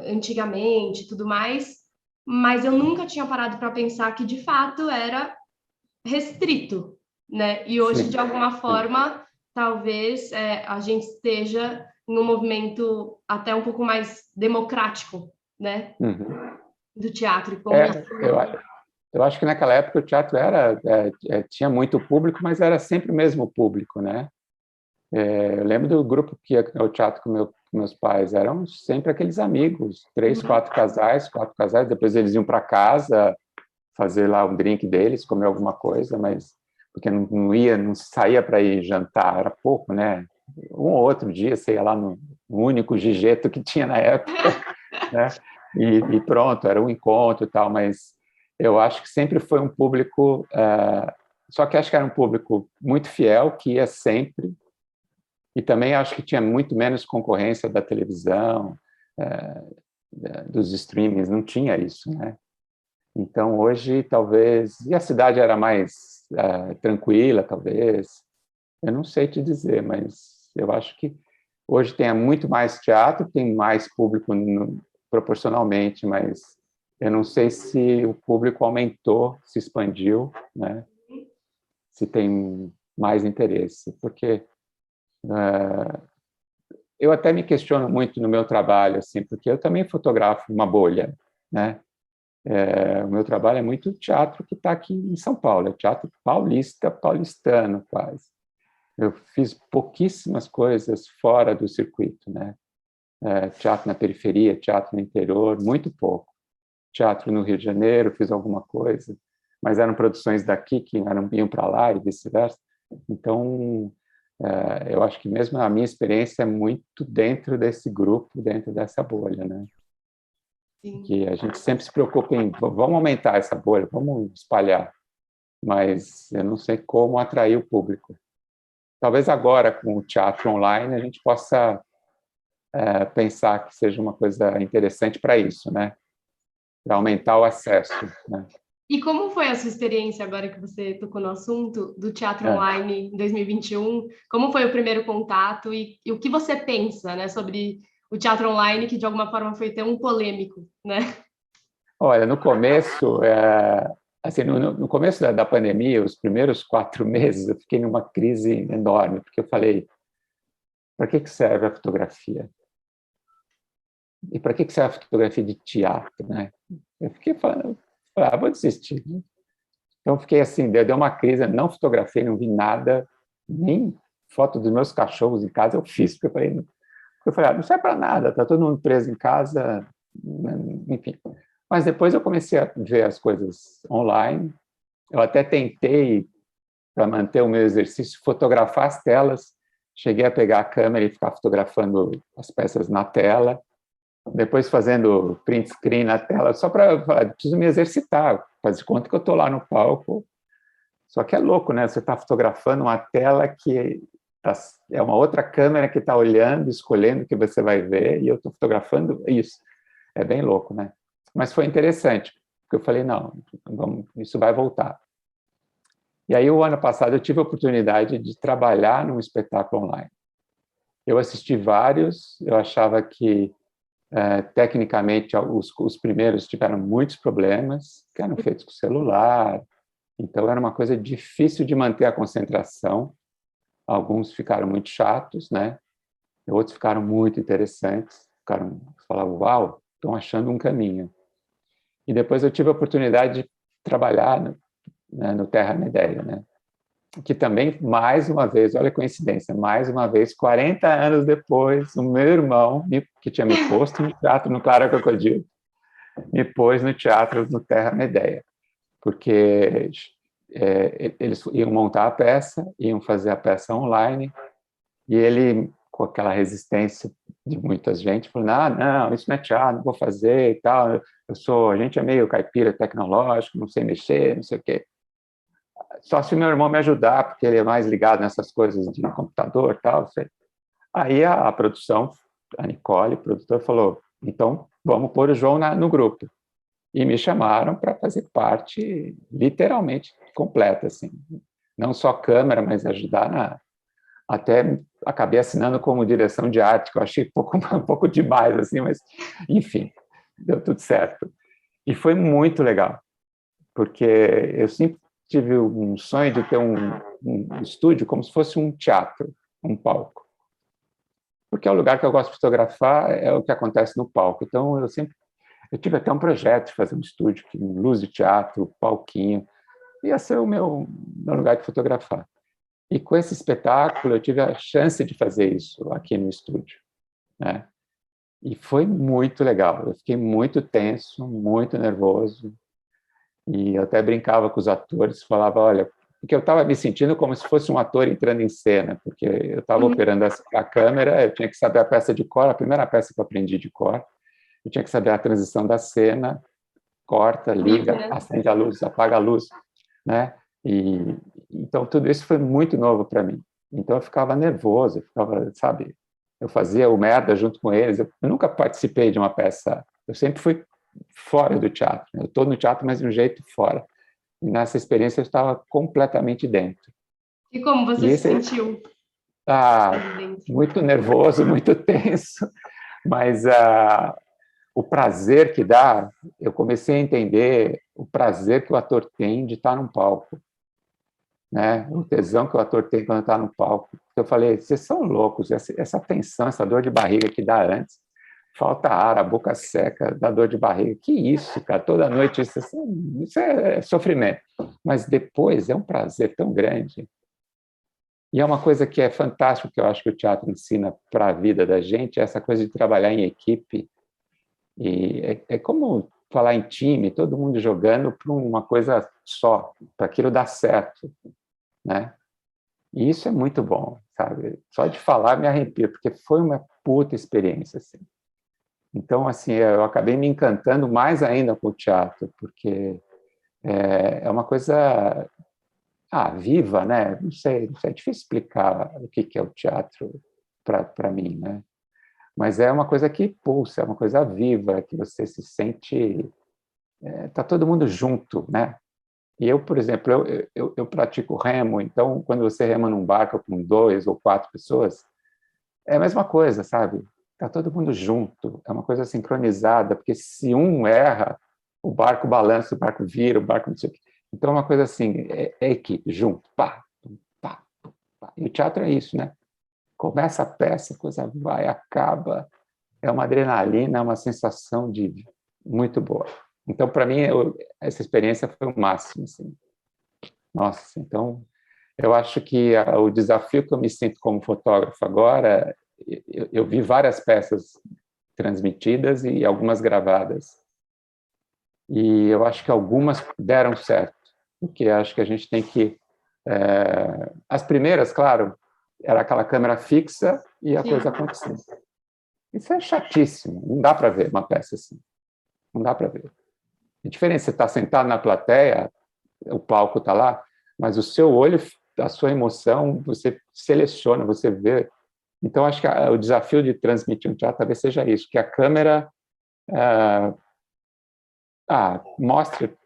antigamente tudo mais, mas eu nunca tinha parado para pensar que de fato era restrito, né? E hoje, de sim, alguma sim. forma, talvez a gente esteja em um movimento até um pouco mais democrático, né? Uhum. Do teatro e como É, isso. eu acho que naquela época o teatro tinha muito público, mas era sempre o mesmo público, né? Eu lembro do grupo que ia ao teatro com meus pais, eram sempre aqueles amigos, três, Uhum. quatro casais, depois eles iam para casa fazer lá um drink deles, comer alguma coisa, mas porque não saía para ir jantar, era pouco, né? Um ou outro dia, sei lá, no único gigeto que tinha na época, né? E pronto, era um encontro e tal, mas eu acho que sempre foi um público, só que acho que era um público muito fiel, que ia sempre, e também acho que tinha muito menos concorrência da televisão, dos streamings, não tinha isso, né? Então, hoje, talvez... E a cidade era mais tranquila, talvez. Eu não sei te dizer, mas eu acho que hoje tem muito mais teatro, tem mais público proporcionalmente, mas eu não sei se o público aumentou, se expandiu, né? Se tem mais interesse, porque eu até me questiono muito no meu trabalho, assim, porque eu também fotografo uma bolha, né? O meu trabalho é muito teatro que está aqui em São Paulo, é teatro paulista, paulistano quase. Eu fiz pouquíssimas coisas fora do circuito, né? Teatro na periferia, teatro no interior, muito pouco. Teatro no Rio de Janeiro, fiz alguma coisa, mas eram produções daqui que iam para lá e vice-versa. Então, eu acho que mesmo a minha experiência é muito dentro desse grupo, dentro dessa bolha, né? Sim. Que a gente sempre se preocupa em vamos aumentar essa bolha, vamos espalhar, mas eu não sei como atrair o público. Talvez agora, com o teatro online, a gente possa pensar que seja uma coisa interessante para isso, né? Para aumentar o acesso, né? E como foi a sua experiência, agora que você tocou no assunto, do teatro É. online em 2021? Como foi o primeiro contato e o que você pensa, né, sobre o teatro online, que de alguma forma foi tão polêmico, né? Olha, no começo, assim, no começo da pandemia, os primeiros 4 meses, eu fiquei numa crise enorme, porque eu falei, para que serve a fotografia? E para que serve a fotografia de teatro, né? Eu fiquei falando, vou desistir. Então, fiquei assim, deu uma crise, não fotografei, não vi nada, nem foto dos meus cachorros em casa eu fiz, porque eu falei não serve para nada, está todo mundo preso em casa, enfim. Mas depois eu comecei a ver as coisas online, eu até tentei, para manter o meu exercício, fotografar as telas, cheguei a pegar a câmera e ficar fotografando as peças na tela, depois fazendo print screen na tela, só para preciso me exercitar, fazer de conta que eu estou lá no palco. Só que é louco, né? Você está fotografando uma tela que é uma outra câmera que está olhando, escolhendo o que você vai ver, e eu estou fotografando isso. É bem louco, né? Mas foi interessante, porque eu falei, não, isso vai voltar. E aí, o ano passado, eu tive a oportunidade de trabalhar num espetáculo online. Eu assisti vários, eu achava que, tecnicamente, os primeiros tiveram muitos problemas, que eram feitos com celular, então era uma coisa difícil de manter a concentração. Alguns ficaram muito chatos, né? Outros ficaram muito interessantes, falavam, uau, estão achando um caminho. E depois eu tive a oportunidade de trabalhar no Terra Medeia, né? que também, mais uma vez, olha a coincidência, mais uma vez, 40 anos depois, o meu irmão, que tinha me posto no teatro no Clara Crocodilo, me pôs no teatro no Terra Medeia, porque eles iam montar a peça, iam fazer a peça online, e ele, com aquela resistência de muita gente, falou, não, isso não é teatro, não vou fazer e tal, a gente é meio caipira tecnológico, não sei mexer, não sei o quê. Só se meu irmão me ajudar, porque ele é mais ligado nessas coisas de computador e tal. Sei. Aí a produção, a Nicole, produtora, falou, então vamos pôr o João no grupo. E me chamaram para fazer parte, literalmente, completa, assim. Não só câmera, mas ajudar até acabei assinando como direção de arte, que eu achei um pouco demais, assim, mas, enfim, deu tudo certo. E foi muito legal, porque eu sempre tive um sonho de ter um estúdio como se fosse um teatro, um palco. Porque é o lugar que eu gosto de fotografar, é o que acontece no palco. Então, eu tive até um projeto de fazer um estúdio, luz de teatro, palquinho, ia ser o meu lugar de fotografar. E com esse espetáculo, eu tive a chance de fazer isso aqui no estúdio, né? E foi muito legal. Eu fiquei muito tenso, muito nervoso, e eu até brincava com os atores, falava, olha, porque eu estava me sentindo como se fosse um ator entrando em cena, porque eu estava operando a câmera, eu tinha que saber a peça de cor, a primeira peça que eu aprendi de cor, eu tinha que saber a transição da cena, corta, liga, acende a luz, apaga a luz, né? E então tudo isso foi muito novo para mim. Então eu ficava nervoso, eu ficava, sabe, eu fazia o merda junto com eles. Eu nunca participei de uma peça, eu sempre fui fora do teatro. Eu estou no teatro, mas de um jeito fora. E nessa experiência eu estava completamente dentro. E como você se sentiu? Muito nervoso, muito tenso, mas o prazer que dá, eu comecei a entender o prazer que o ator tem de estar num palco, né? O tesão que o ator tem quando está no palco. Eu falei, vocês são loucos, essa tensão, essa dor de barriga que dá antes, falta ar, a boca seca, dá dor de barriga. Que isso, cara? Toda noite isso é sofrimento. Mas depois é um prazer tão grande. E é uma coisa que é fantástica, que eu acho que o teatro ensina para a vida da gente, é essa coisa de trabalhar em equipe. E é como falar em time, todo mundo jogando para uma coisa só, para aquilo dar certo, né? E isso é muito bom, sabe? Só de falar me arrepio, porque foi uma puta experiência, assim. Então, assim, eu acabei me encantando mais ainda com o teatro, porque é uma coisa viva, né? Não sei, é difícil explicar o que é o teatro para mim, né? Mas é uma coisa que pulsa, é uma coisa viva, que você se sente... Tá todo mundo junto, né? E eu, por exemplo, eu pratico remo, então, quando você rema num barco com 2 ou 4 pessoas, é a mesma coisa, sabe? Tá todo mundo junto, é uma coisa sincronizada, porque se um erra, o barco balança, o barco vira, o barco não sei o quê. Então, é uma coisa assim, é equipe, junto, pá, pá, pá. E o teatro é isso, né? Começa a peça, a coisa vai, acaba, é uma adrenalina, é uma sensação de muito boa. Então, para mim, essa experiência foi o máximo, assim. Nossa, então, eu acho que o desafio que eu me sinto como fotógrafo agora, eu vi várias peças transmitidas e algumas gravadas. E eu acho que algumas deram certo, porque acho que a gente tem que... as primeiras, claro, era aquela câmera fixa e a coisa acontecia. Isso é chatíssimo, não dá para ver uma peça assim. Não dá para ver. É diferente, você está sentado na plateia, o palco está lá, mas o seu olho, a sua emoção, você seleciona, você vê. Então, acho que o desafio de transmitir um teatro talvez seja isso, que a câmera mostre...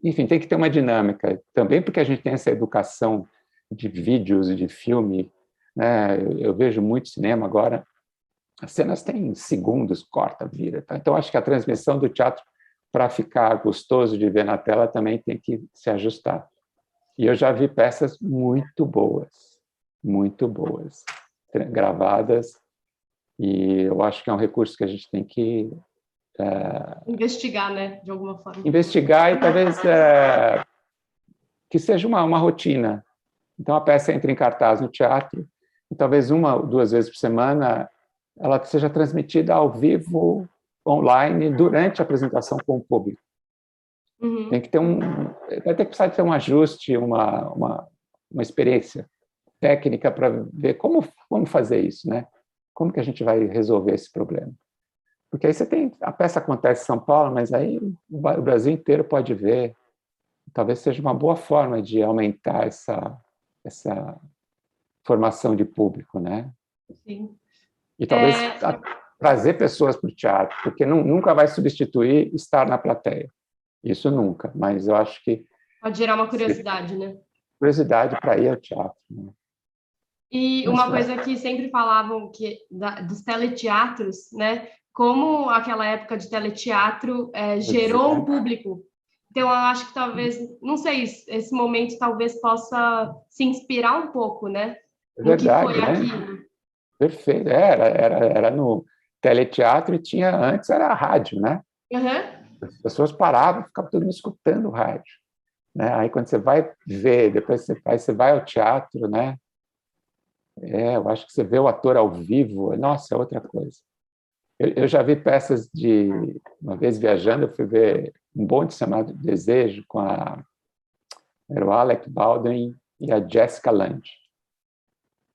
Enfim, tem que ter uma dinâmica. Também porque a gente tem essa educação de vídeos e de filme, né? Eu vejo muito cinema agora, as cenas têm segundos, corta, vira. Tá? Então, acho que a transmissão do teatro, para ficar gostoso de ver na tela, também tem que se ajustar. E eu já vi peças muito boas, gravadas, e eu acho que é um recurso que a gente tem que... investigar, né, de alguma forma. Investigar e talvez que seja uma rotina, Então, a peça entra em cartaz no teatro, e talvez 1 ou 2 vezes por semana ela seja transmitida ao vivo, online, durante a apresentação com o público. Tem que ter vai ter que precisar de ter um ajuste, uma experiência técnica para ver como fazer isso, né? Como que a gente vai resolver esse problema? Porque aí a peça acontece em São Paulo, mas aí o Brasil inteiro pode ver. Talvez seja uma boa forma de aumentar essa formação de público, né? Sim. E talvez trazer pessoas para o teatro, porque nunca vai substituir estar na plateia. Isso nunca, mas eu acho que... Pode gerar uma curiosidade, né? Curiosidade para ir ao teatro. Né? E uma coisa que sempre falavam dos teleteatros, né? Como aquela época de teleteatro gerou um público. Então, eu acho que talvez, não sei, esse momento talvez possa se inspirar um pouco, né? É verdade, no que foi né? aquilo. Perfeito. Era no teleteatro e antes era a rádio, né? Uhum. As pessoas paravam, ficavam todo mundo escutando rádio. Né? Aí quando você vai ver, depois você vai ao teatro, né? Eu acho que você vê o ator ao vivo, nossa, é outra coisa. Eu já vi peças uma vez viajando, eu fui ver um bonde chamado Desejo, era o Alec Baldwin e a Jessica Lange.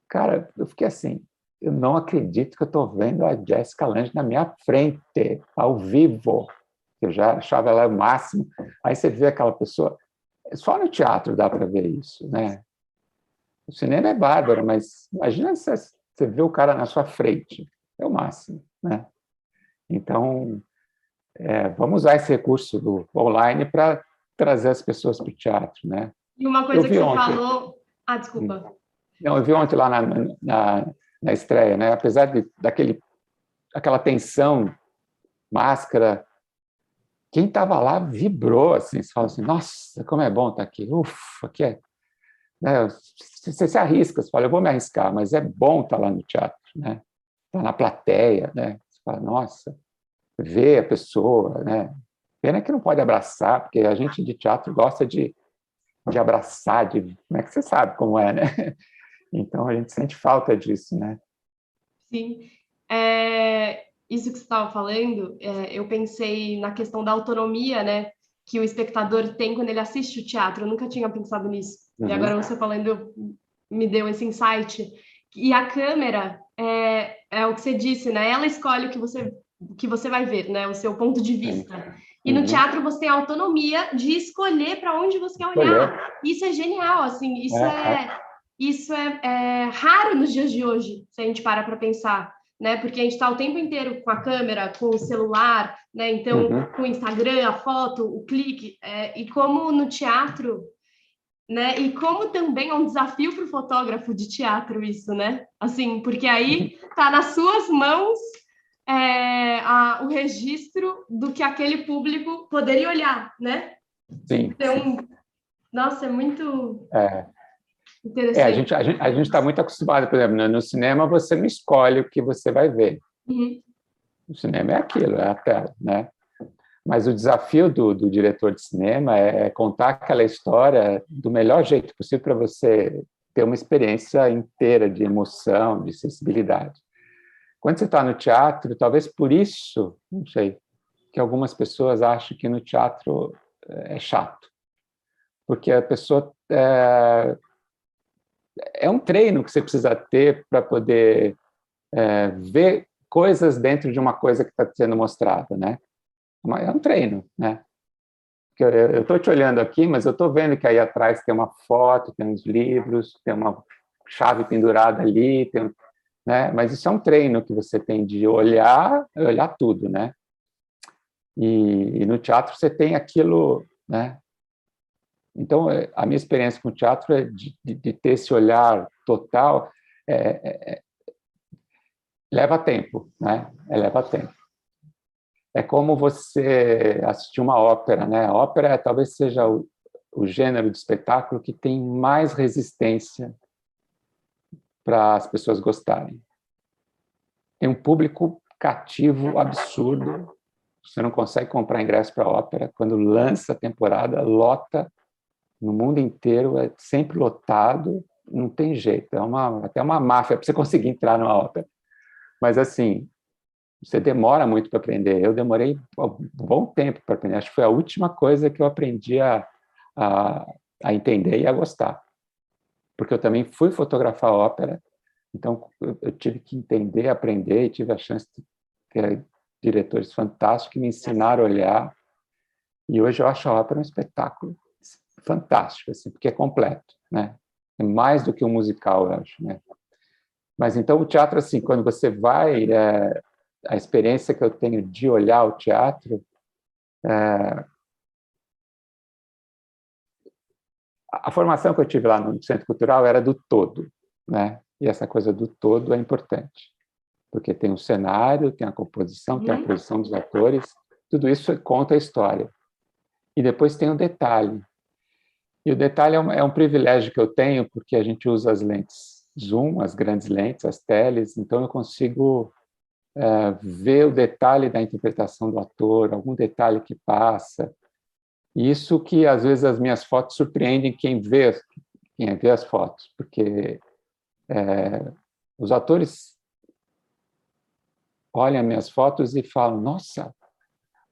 Cara, eu fiquei assim, eu não acredito que eu estou vendo a Jessica Lange na minha frente, ao vivo. Eu já achava ela o máximo. Aí você vê aquela pessoa, só no teatro dá para ver isso, né? O cinema é bárbaro, mas imagina você vê o cara na sua frente, é o máximo, né? Então, vamos usar esse recurso do online para trazer as pessoas para o teatro, né? E uma coisa que você falou... Ah, desculpa. Não, eu vi ontem lá na estreia, né? Apesar daquela tensão, máscara, quem estava lá vibrou, assim, você fala assim, nossa, como é bom estar aqui, ufa, aqui é... Né? Você se arrisca, você fala, eu vou me arriscar, mas é bom estar lá no teatro, né? Estar na plateia, né? Você fala, nossa, ver a pessoa, né? Pena que não pode abraçar, porque a gente de teatro gosta de abraçar, como é que você sabe como é, né? Então, a gente sente falta disso, né? Sim. Isso que você estava falando, eu pensei na questão da autonomia, né? Que o espectador tem quando ele assiste o teatro. Eu nunca tinha pensado nisso. E agora você falando me deu esse insight. E a câmera é o que você disse, né? Ela escolhe o que você vai ver, né? O seu ponto de vista. E no teatro você tem a autonomia de escolher para onde você quer olhar. Isso é genial, assim. Isso é raro nos dias de hoje, se a gente para pensar, né? Porque a gente está o tempo inteiro com a câmera, com o celular, né? Então, com o Instagram, a foto, o clique. E como no teatro, né? E como também é um desafio para o fotógrafo de teatro isso, né? Assim, porque aí tá nas suas mãos o registro do que aquele público poderia olhar, né? Sim. Então, nossa, é muito interessante. A gente está muito acostumado, por exemplo, no cinema você não escolhe o que você vai ver. O cinema é aquilo, é a tela, né? Mas o desafio do diretor de cinema é contar aquela história do melhor jeito possível para você ter uma experiência inteira de emoção, de sensibilidade. Quando você está no teatro, talvez por isso, não sei, que algumas pessoas acham que no teatro é chato. Porque a pessoa... É um treino que você precisa ter para poder ver coisas dentro de uma coisa que está sendo mostrada, né? É um treino, né? Eu estou te olhando aqui, mas eu estou vendo que aí atrás tem uma foto, tem uns livros, tem uma chave pendurada ali, né? Mas isso é um treino que você tem de olhar tudo, né? E no teatro você tem aquilo, né? Então, a minha experiência com o teatro é de ter esse olhar total, leva tempo, né? Leva tempo. É como você assistir uma ópera, né? A ópera talvez seja o gênero de espetáculo que tem mais resistência para as pessoas gostarem. Tem um público cativo absurdo. Você não consegue comprar ingresso para a ópera. Quando lança a temporada, lota no mundo inteiro, é sempre lotado. não tem jeito, até uma máfia para você conseguir entrar numa ópera. Mas, assim, você demora muito para aprender. Eu demorei um bom tempo para aprender. Acho que foi a última coisa que eu aprendi a, a entender e a gostar. Porque eu também fui fotografar ópera, então eu tive que entender, aprender, e tive a chance de ter diretores fantásticos que me ensinaram a olhar. E hoje eu acho a ópera um espetáculo fantástico, assim, porque é completo, né? É mais do que um musical, eu acho, né? Mas então o teatro, assim, quando você vai, a experiência que eu tenho de olhar o teatro, a formação que eu tive lá no Centro Cultural era do todo, né? E essa coisa do todo é importante, porque tem o cenário, tem a composição, tem a posição dos atores, tudo isso conta a história. E depois tem o detalhe. E o detalhe é um privilégio que eu tenho, porque a gente usa as lentes zoom, as grandes lentes, as teles, então eu consigo ver o detalhe da interpretação do ator, algum detalhe que passa. E isso que, às vezes, as minhas fotos surpreendem quem vê as fotos, porque os atores olham as minhas fotos e falam, nossa,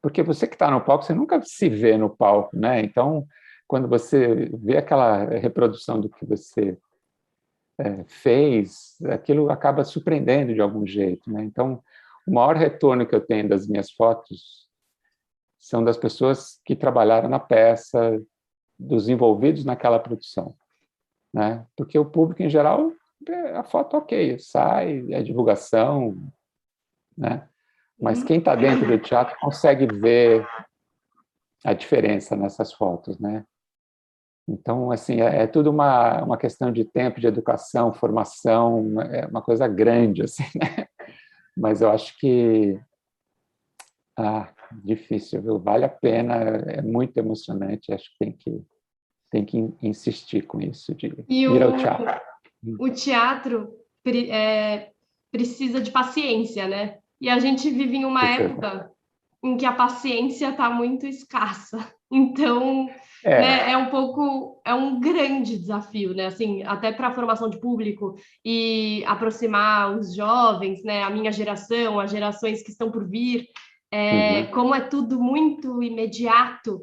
porque você que está no palco, você nunca se vê no palco, né? Então, quando você vê aquela reprodução do que você fez, aquilo acaba surpreendendo de algum jeito, né? Então, o maior retorno que eu tenho das minhas fotos são das pessoas que trabalharam na peça, dos envolvidos naquela produção, né? Porque o público, em geral, a foto ok, sai, é divulgação, né? Mas quem está dentro do teatro consegue ver a diferença nessas fotos, né? Então, assim, é tudo uma questão de tempo, de educação, formação, é uma coisa grande, assim, né? Mas eu acho que difícil, viu? Vale a pena, é muito emocionante, acho que tem que insistir com isso, de E ir ao teatro. o teatro precisa de paciência, né? E a gente vive em uma época em que a paciência está muito escassa. Então, né, é um grande desafio, né? Assim, até para a formação de público e aproximar os jovens, né? A minha geração, as gerações que estão por vir, como é tudo muito imediato.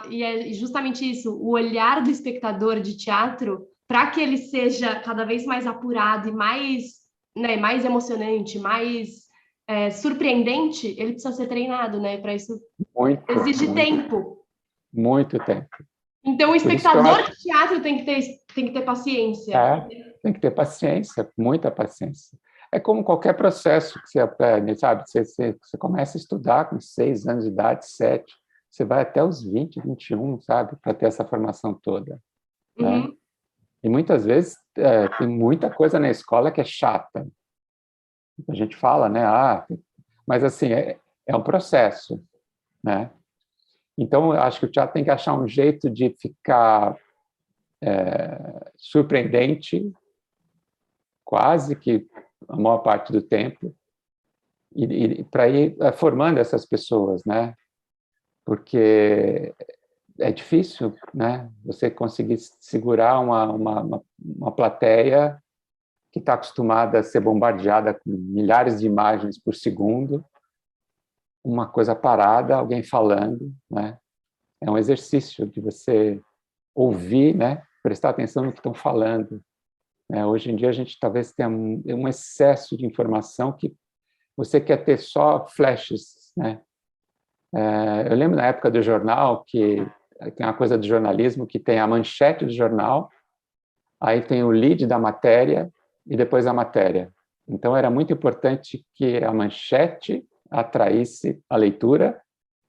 E é justamente isso, o olhar do espectador de teatro, para que ele seja cada vez mais apurado e mais, né, mais emocionante, mais surpreendente, ele precisa ser treinado, né? Para isso exige tempo. Muito tempo. Então, o Por isso que eu espectador acho de teatro tem que ter paciência. tem que ter paciência, muita paciência. É como qualquer processo que você aprende, sabe? Você começa a estudar com 6 anos de idade, 7, você vai até os 20, 21, sabe? Para ter essa formação toda, né? E muitas vezes tem muita coisa na escola que é chata. A gente fala, né? Mas assim, é um processo, né? Então, eu acho que o teatro tem que achar um jeito de ficar surpreendente, quase que a maior parte do tempo, e para ir formando essas pessoas, né? Porque é difícil, né? Você conseguir segurar uma plateia que está acostumada a ser bombardeada com milhares de imagens por segundo, uma coisa parada, alguém falando, né? É um exercício de você ouvir, né? Prestar atenção no que estão falando. Hoje em dia a gente talvez tenha um excesso de informação que você quer ter só flashes, né? Eu lembro na época do jornal que tem uma coisa do jornalismo que tem a manchete do jornal, aí tem o lead da matéria e depois a matéria. Então era muito importante que a manchete atraísse a leitura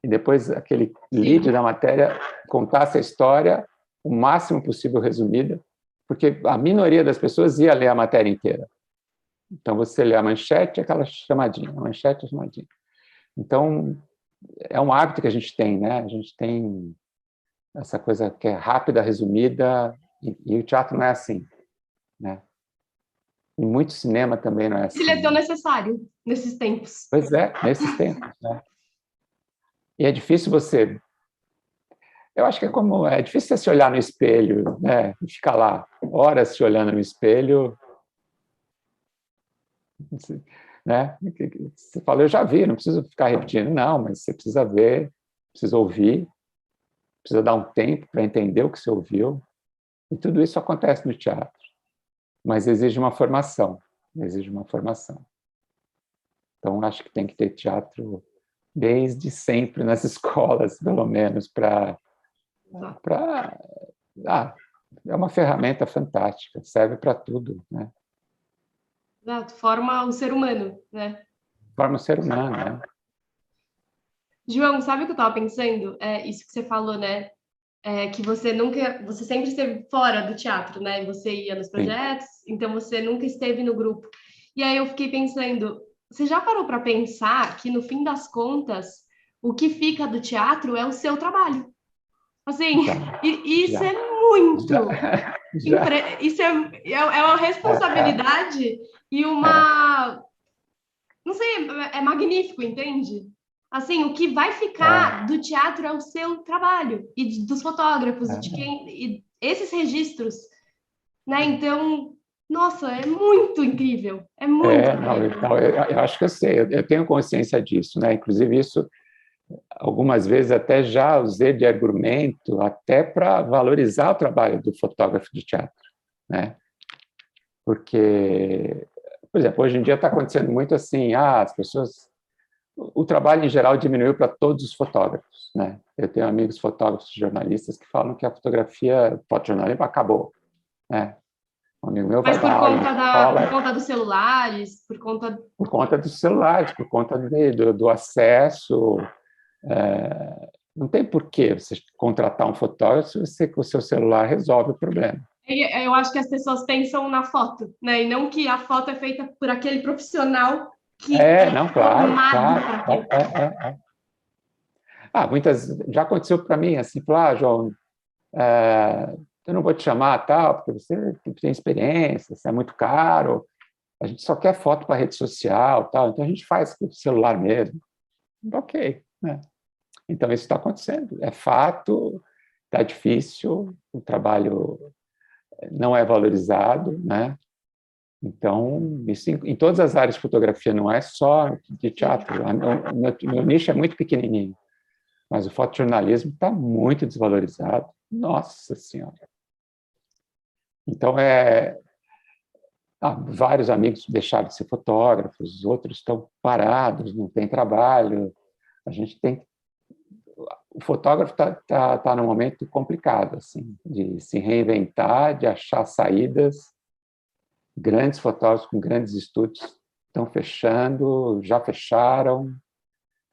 e depois aquele lead da matéria contasse a história o máximo possível resumida, porque a minoria das pessoas ia ler a matéria inteira. Então você lê a manchete, aquela chamadinha, a manchete, a chamadinha. Então é um hábito que a gente tem, né? A gente tem essa coisa que é rápida, resumida, e o teatro não é assim, né? E muito cinema também não é assim. Ele é tão necessário nesses tempos. Pois é, nesses tempos, né? E é difícil você Eu acho que é difícil você se olhar no espelho, né? E ficar lá horas se olhando no espelho, né? Você fala, eu já vi, não preciso ficar repetindo, não, mas você precisa ver, precisa ouvir, precisa dar um tempo para entender o que você ouviu, e tudo isso acontece no teatro, mas exige uma formação, exige uma formação. Então, acho que tem que ter teatro desde sempre nas escolas, pelo menos, para... é uma ferramenta fantástica, serve para tudo, né? Exato, forma o ser humano, né? Forma o ser humano, né? João, sabe o que eu estava pensando? É isso que você falou, né? Que você sempre esteve fora do teatro, né? Você ia nos Sim. projetos, então você nunca esteve no grupo. E aí eu fiquei pensando, você já parou para pensar que no fim das contas, o que fica do teatro é o seu trabalho? Assim, Já, e isso é já, muito, já. isso é uma É, responsabilidade e é, uma, não sei, é magnífico, entende? Assim, o que vai é, ficar do teatro é o seu trabalho e dos fotógrafos e de é. quem e esses registros, né? Então, nossa, é muito incrível, é muito Não, incrível. eu acho que eu sei, eu tenho consciência disso, né? Inclusive isso, algumas vezes até já usei de argumento até para valorizar o trabalho do fotógrafo de teatro, né? Porque, por exemplo, hoje em dia está acontecendo muito assim, as pessoas, o trabalho em geral diminuiu para todos os fotógrafos, né? Eu tenho amigos fotógrafos, jornalistas que falam que a fotografia, o fotojornalismo acabou, né? Um amigo meu Mas vai dar aula em por escola conta dos celulares, por conta por conta dos celulares, por conta do acesso. Não tem por que você contratar um fotógrafo se você, com o seu celular, resolve o problema. eu acho que as pessoas pensam na foto, né? E não que a foto é feita por aquele profissional que é Não, claro, formado claro. para aquilo. Muitas, já aconteceu para mim, assim, falar, João, eu não vou te chamar tal, porque você tem experiência, você é muito caro, a gente só quer foto para rede social, tal, então a gente faz com o celular mesmo. Ok, né? Então isso está acontecendo, é fato, está difícil, o trabalho não é valorizado, né? Então, isso em todas as áreas de fotografia, não é só de teatro. O meu nicho é muito pequenininho, mas o fotojornalismo está muito desvalorizado. Nossa Senhora! Então, vários amigos deixaram de ser fotógrafos, outros estão parados, não tem trabalho. A gente tem... O fotógrafo está num momento complicado, assim, de se reinventar, de achar saídas. Grandes fotógrafos com grandes estúdios estão fechando, já fecharam,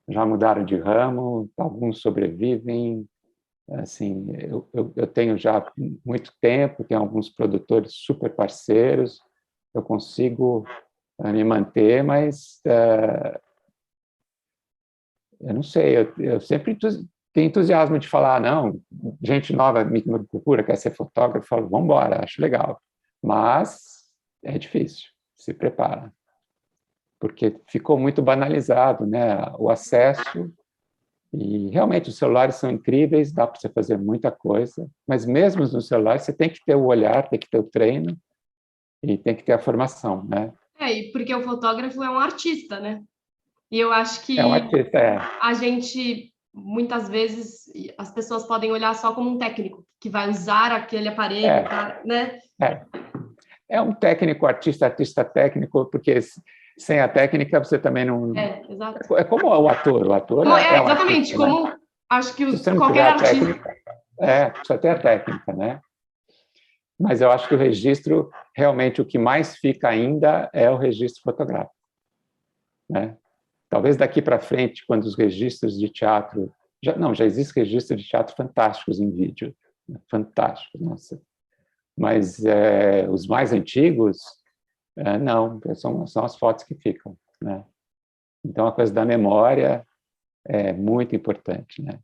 já mudaram de ramo, alguns sobrevivem. Assim, eu tenho já muito tempo, tenho alguns produtores super parceiros, eu consigo me manter, mas eu não sei, eu sempre tenho entusiasmo de falar, não, gente nova me procura, quer ser fotógrafo, eu falo, vamos embora, acho legal. Mas é difícil, se prepara, porque ficou muito banalizado, né? O acesso, e realmente os celulares são incríveis, dá para você fazer muita coisa, mas mesmo nos celulares você tem que ter o olhar, tem que ter o treino e tem que ter a formação, né? E porque o fotógrafo é um artista, né? E eu acho É um que artista, a gente, muitas vezes, as pessoas podem olhar só como um técnico que vai usar aquele aparelho, é, né? é, é um técnico, artista técnico, porque sem a técnica você também não... Exato. É como o ator é um Exatamente, artista, né? como acho que Se você não tiver qualquer a artista. técnica, precisa ter a técnica, né? Mas eu acho que o registro, realmente, o que mais fica ainda é o registro fotográfico, né? Talvez daqui para frente, quando os registros de teatro... já existem registros de teatro fantásticos em vídeo, né? Fantásticos, nossa. Mas os mais antigos, não, são as fotos que ficam, né? Então, a coisa da memória é muito importante, né?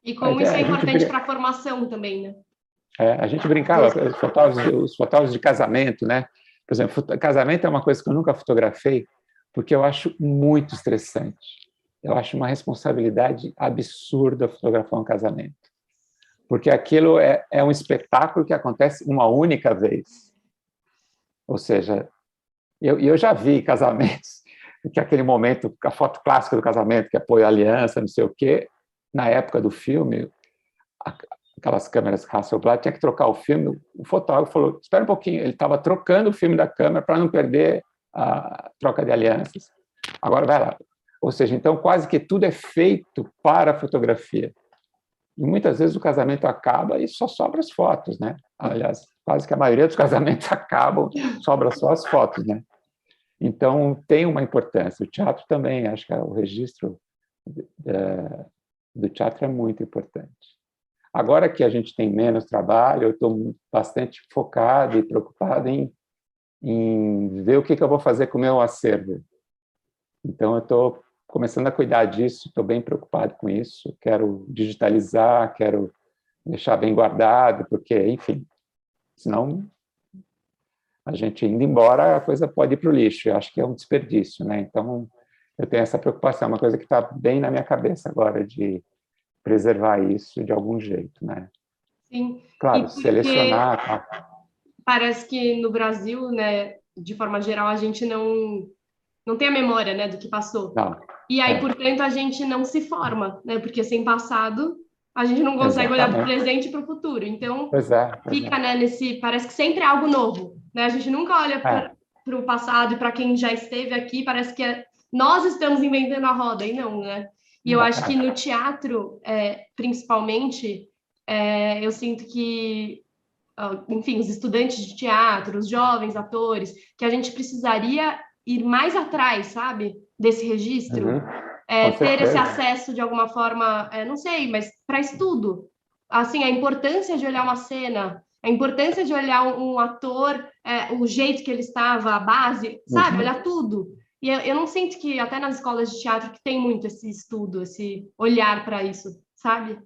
E como isso é A gente, importante para a formação também, né? a gente brincava, os fotógrafos de casamento, né? Por exemplo, casamento é uma coisa que eu nunca fotografei, porque eu acho muito estressante. Eu acho uma responsabilidade absurda fotografar um casamento. porque aquilo é um espetáculo que acontece uma única vez. Ou seja, eu já vi casamentos, que aquele momento, a foto clássica do casamento, que apoia a aliança, não sei o quê, na época do filme, aquelas câmeras Hasselblad, tinha que trocar o filme, o fotógrafo falou, espera um pouquinho, ele estava trocando o filme da câmera para não perder a troca de alianças. Agora vai lá. Ou seja, então quase que tudo é feito para a fotografia. E muitas vezes o casamento acaba e só sobra as fotos, né? Aliás, quase que a maioria dos casamentos acabam, sobra só as fotos, né? Então tem uma importância. O teatro também, acho que o registro do teatro é muito importante. Agora que a gente tem menos trabalho, eu estou bastante focado e preocupado em ver o que eu vou fazer com o meu acervo. Então, eu estou começando a cuidar disso, estou bem preocupado com isso, quero digitalizar, quero deixar bem guardado, porque, enfim, senão a gente indo embora, a coisa pode ir para o lixo, eu acho que é um desperdício, né? Então, eu tenho essa preocupação, uma coisa que está bem na minha cabeça agora, de preservar isso de algum jeito, né? Sim, Claro, e porque selecionar. parece que no Brasil, né, de forma geral, a gente não tem a memória, né, do que passou. Não, E aí, portanto, a gente não se forma, né? Porque sem passado, a gente não consegue olhar para o exatamente. presente e para o futuro. Então, Pois é, pois fica, é. né, parece que sempre é algo novo, né? A gente nunca olha para o passado e para quem já esteve aqui, parece que nós estamos inventando a roda, e não, né? E eu acho que no teatro, principalmente, eu sinto que, enfim, os estudantes de teatro, os jovens atores, que a gente precisaria ir mais atrás, sabe, desse registro, Uhum, com ter esse certeza. acesso de alguma forma, não sei, mas para estudo. Assim, a importância de olhar uma cena, a importância de olhar um ator, o jeito que ele estava, a base, sabe, Uhum. olhar tudo. E eu não sinto que até nas escolas de teatro que tem muito esse estudo, esse olhar para isso, sabe?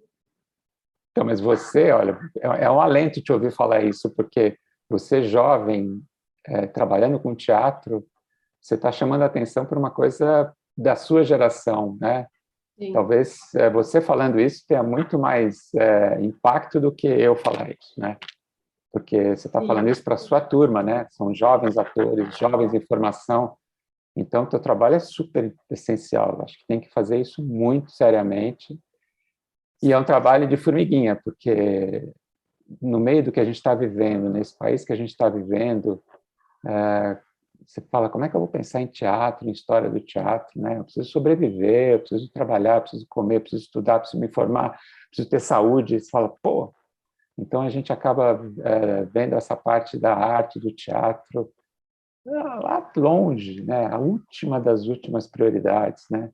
Então, mas você, olha, é um alento te ouvir falar isso, porque você jovem, trabalhando com teatro, você está chamando a atenção para uma coisa da sua geração, né? Sim. Talvez você falando isso tenha muito mais impacto do que eu falar isso, né? Porque você está falando Sim. isso para a sua turma, né? São jovens atores, jovens em formação. Então, o teu trabalho é super essencial. Acho que tem que fazer isso muito seriamente. E é um trabalho de formiguinha, porque no meio do que a gente está vivendo, nesse país que a gente está vivendo, você fala, como é que eu vou pensar em teatro, em história do teatro, né? Eu preciso sobreviver, eu preciso trabalhar, eu preciso comer, eu preciso estudar, eu preciso me formar, preciso ter saúde. Você fala, pô, então a gente acaba vendo essa parte da arte, do teatro, lá longe, né? A última das últimas prioridades, né?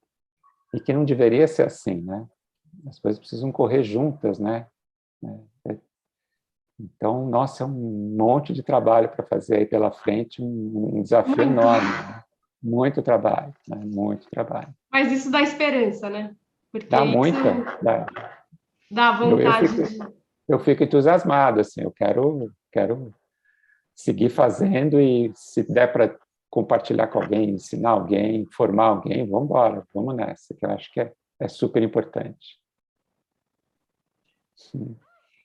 E que não deveria ser assim, né? As coisas precisam correr juntas, né? Então, nossa, é um monte de trabalho para fazer aí pela frente, um desafio Muito. enorme, né? Muito trabalho, né? Muito trabalho. Mas isso dá esperança, né? Porque Dá isso muita, dá. dá Eu vontade fico, de. eu fico entusiasmado, assim, eu quero seguir fazendo e se der para compartilhar com alguém, ensinar alguém, formar alguém, vamos embora, vamos nessa, que eu acho que é super importante. Sim.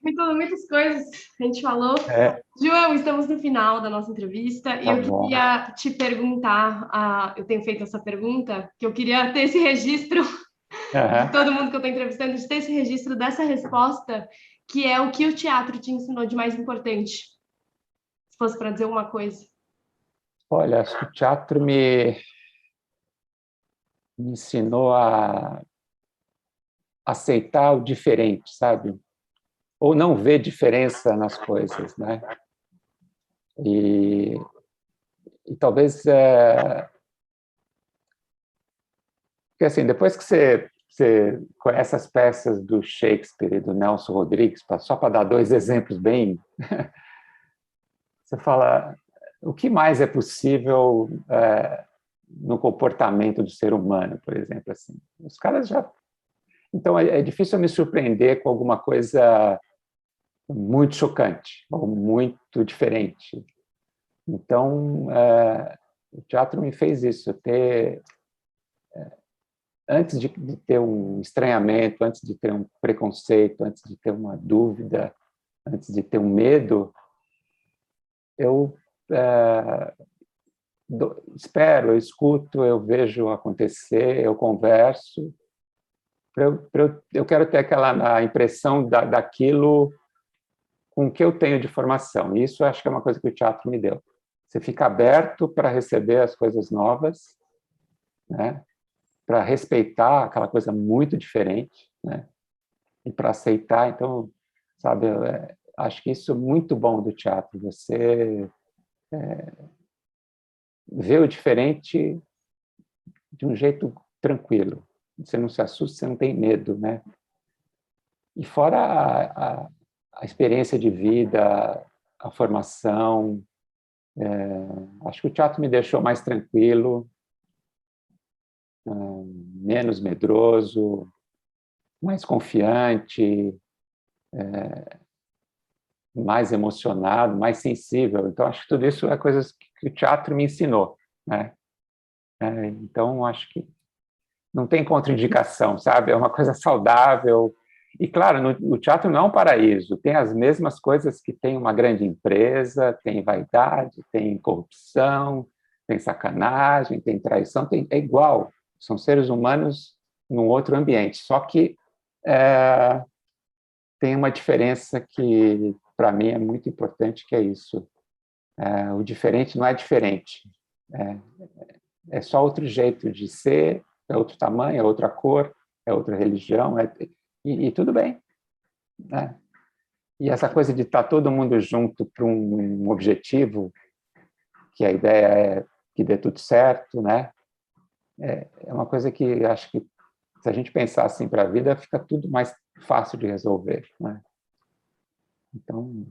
Muitas coisas a gente falou. É, João, estamos no final da nossa entrevista e tá eu bom. queria te perguntar, eu tenho feito essa pergunta, que eu queria ter esse registro de Aham. todo mundo que eu estou entrevistando, de ter esse registro dessa resposta, que é o que o teatro te ensinou de mais importante, se fosse para dizer uma coisa. Olha, acho que o teatro me ensinou a aceitar o diferente, sabe? Ou não ver diferença nas coisas, né? E, e talvez, porque assim, depois que você conhece as peças do Shakespeare e do Nelson Rodrigues, só para dar dois exemplos bem, você fala, o que mais é possível no comportamento do ser humano, por exemplo, assim? Os caras já... Então, é difícil eu me surpreender com alguma coisa muito chocante ou muito diferente. Então, o teatro me fez isso, ter antes de ter um estranhamento, antes de ter um preconceito, antes de ter uma dúvida, antes de ter um medo, eu espero, eu escuto, eu vejo acontecer, eu converso. Eu quero ter aquela impressão daquilo com o que eu tenho de formação. E isso eu acho que é uma coisa que o teatro me deu. Você fica aberto para receber as coisas novas, né? Para respeitar aquela coisa muito diferente, né? E para aceitar. Então, sabe, acho que isso é muito bom do teatro. Você vê o diferente de um jeito tranquilo. Você não se assusta, você não tem medo, né? E fora a experiência de vida, a formação, acho que o teatro me deixou mais tranquilo, menos medroso, mais confiante, mais emocionado, mais sensível. Então, acho que tudo isso é coisas que o teatro me ensinou, né? Então, acho que não tem contraindicação, sabe? É uma coisa saudável. E, claro, o teatro não é um paraíso. Tem as mesmas coisas que tem uma grande empresa, tem vaidade, tem corrupção, tem sacanagem, tem traição, é igual. São seres humanos num outro ambiente. Só que tem uma diferença que, para mim, é muito importante, que é isso. O diferente não é diferente. É só outro jeito de ser, é outro tamanho, é outra cor, é outra religião, e tudo bem, né? E essa coisa de estar todo mundo junto para um objetivo, que a ideia é que dê tudo certo, né? É uma coisa que acho que, se a gente pensar assim para a vida, fica tudo mais fácil de resolver, né? Então,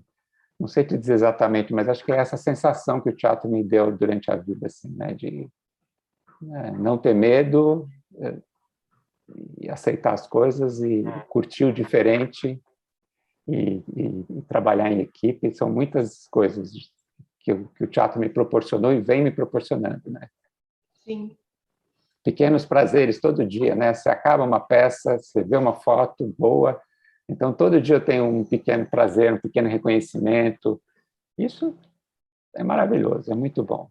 não sei te dizer exatamente, mas acho que é essa sensação que o teatro me deu durante a vida, assim, né? De não ter medo, e aceitar as coisas e curtir o diferente e trabalhar em equipe. São muitas coisas que o teatro me proporcionou e vem me proporcionando, né? Sim. Pequenos prazeres todo dia, né? Você acaba uma peça, você vê uma foto boa, então todo dia eu tenho um pequeno prazer, um pequeno reconhecimento. Isso é maravilhoso, é muito bom.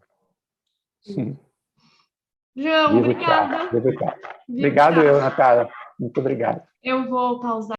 Sim. João, Viva o teatro, obrigada. viva o teatro. Viva o Obrigado, teatro. Natália. Muito obrigado. Eu vou pausar.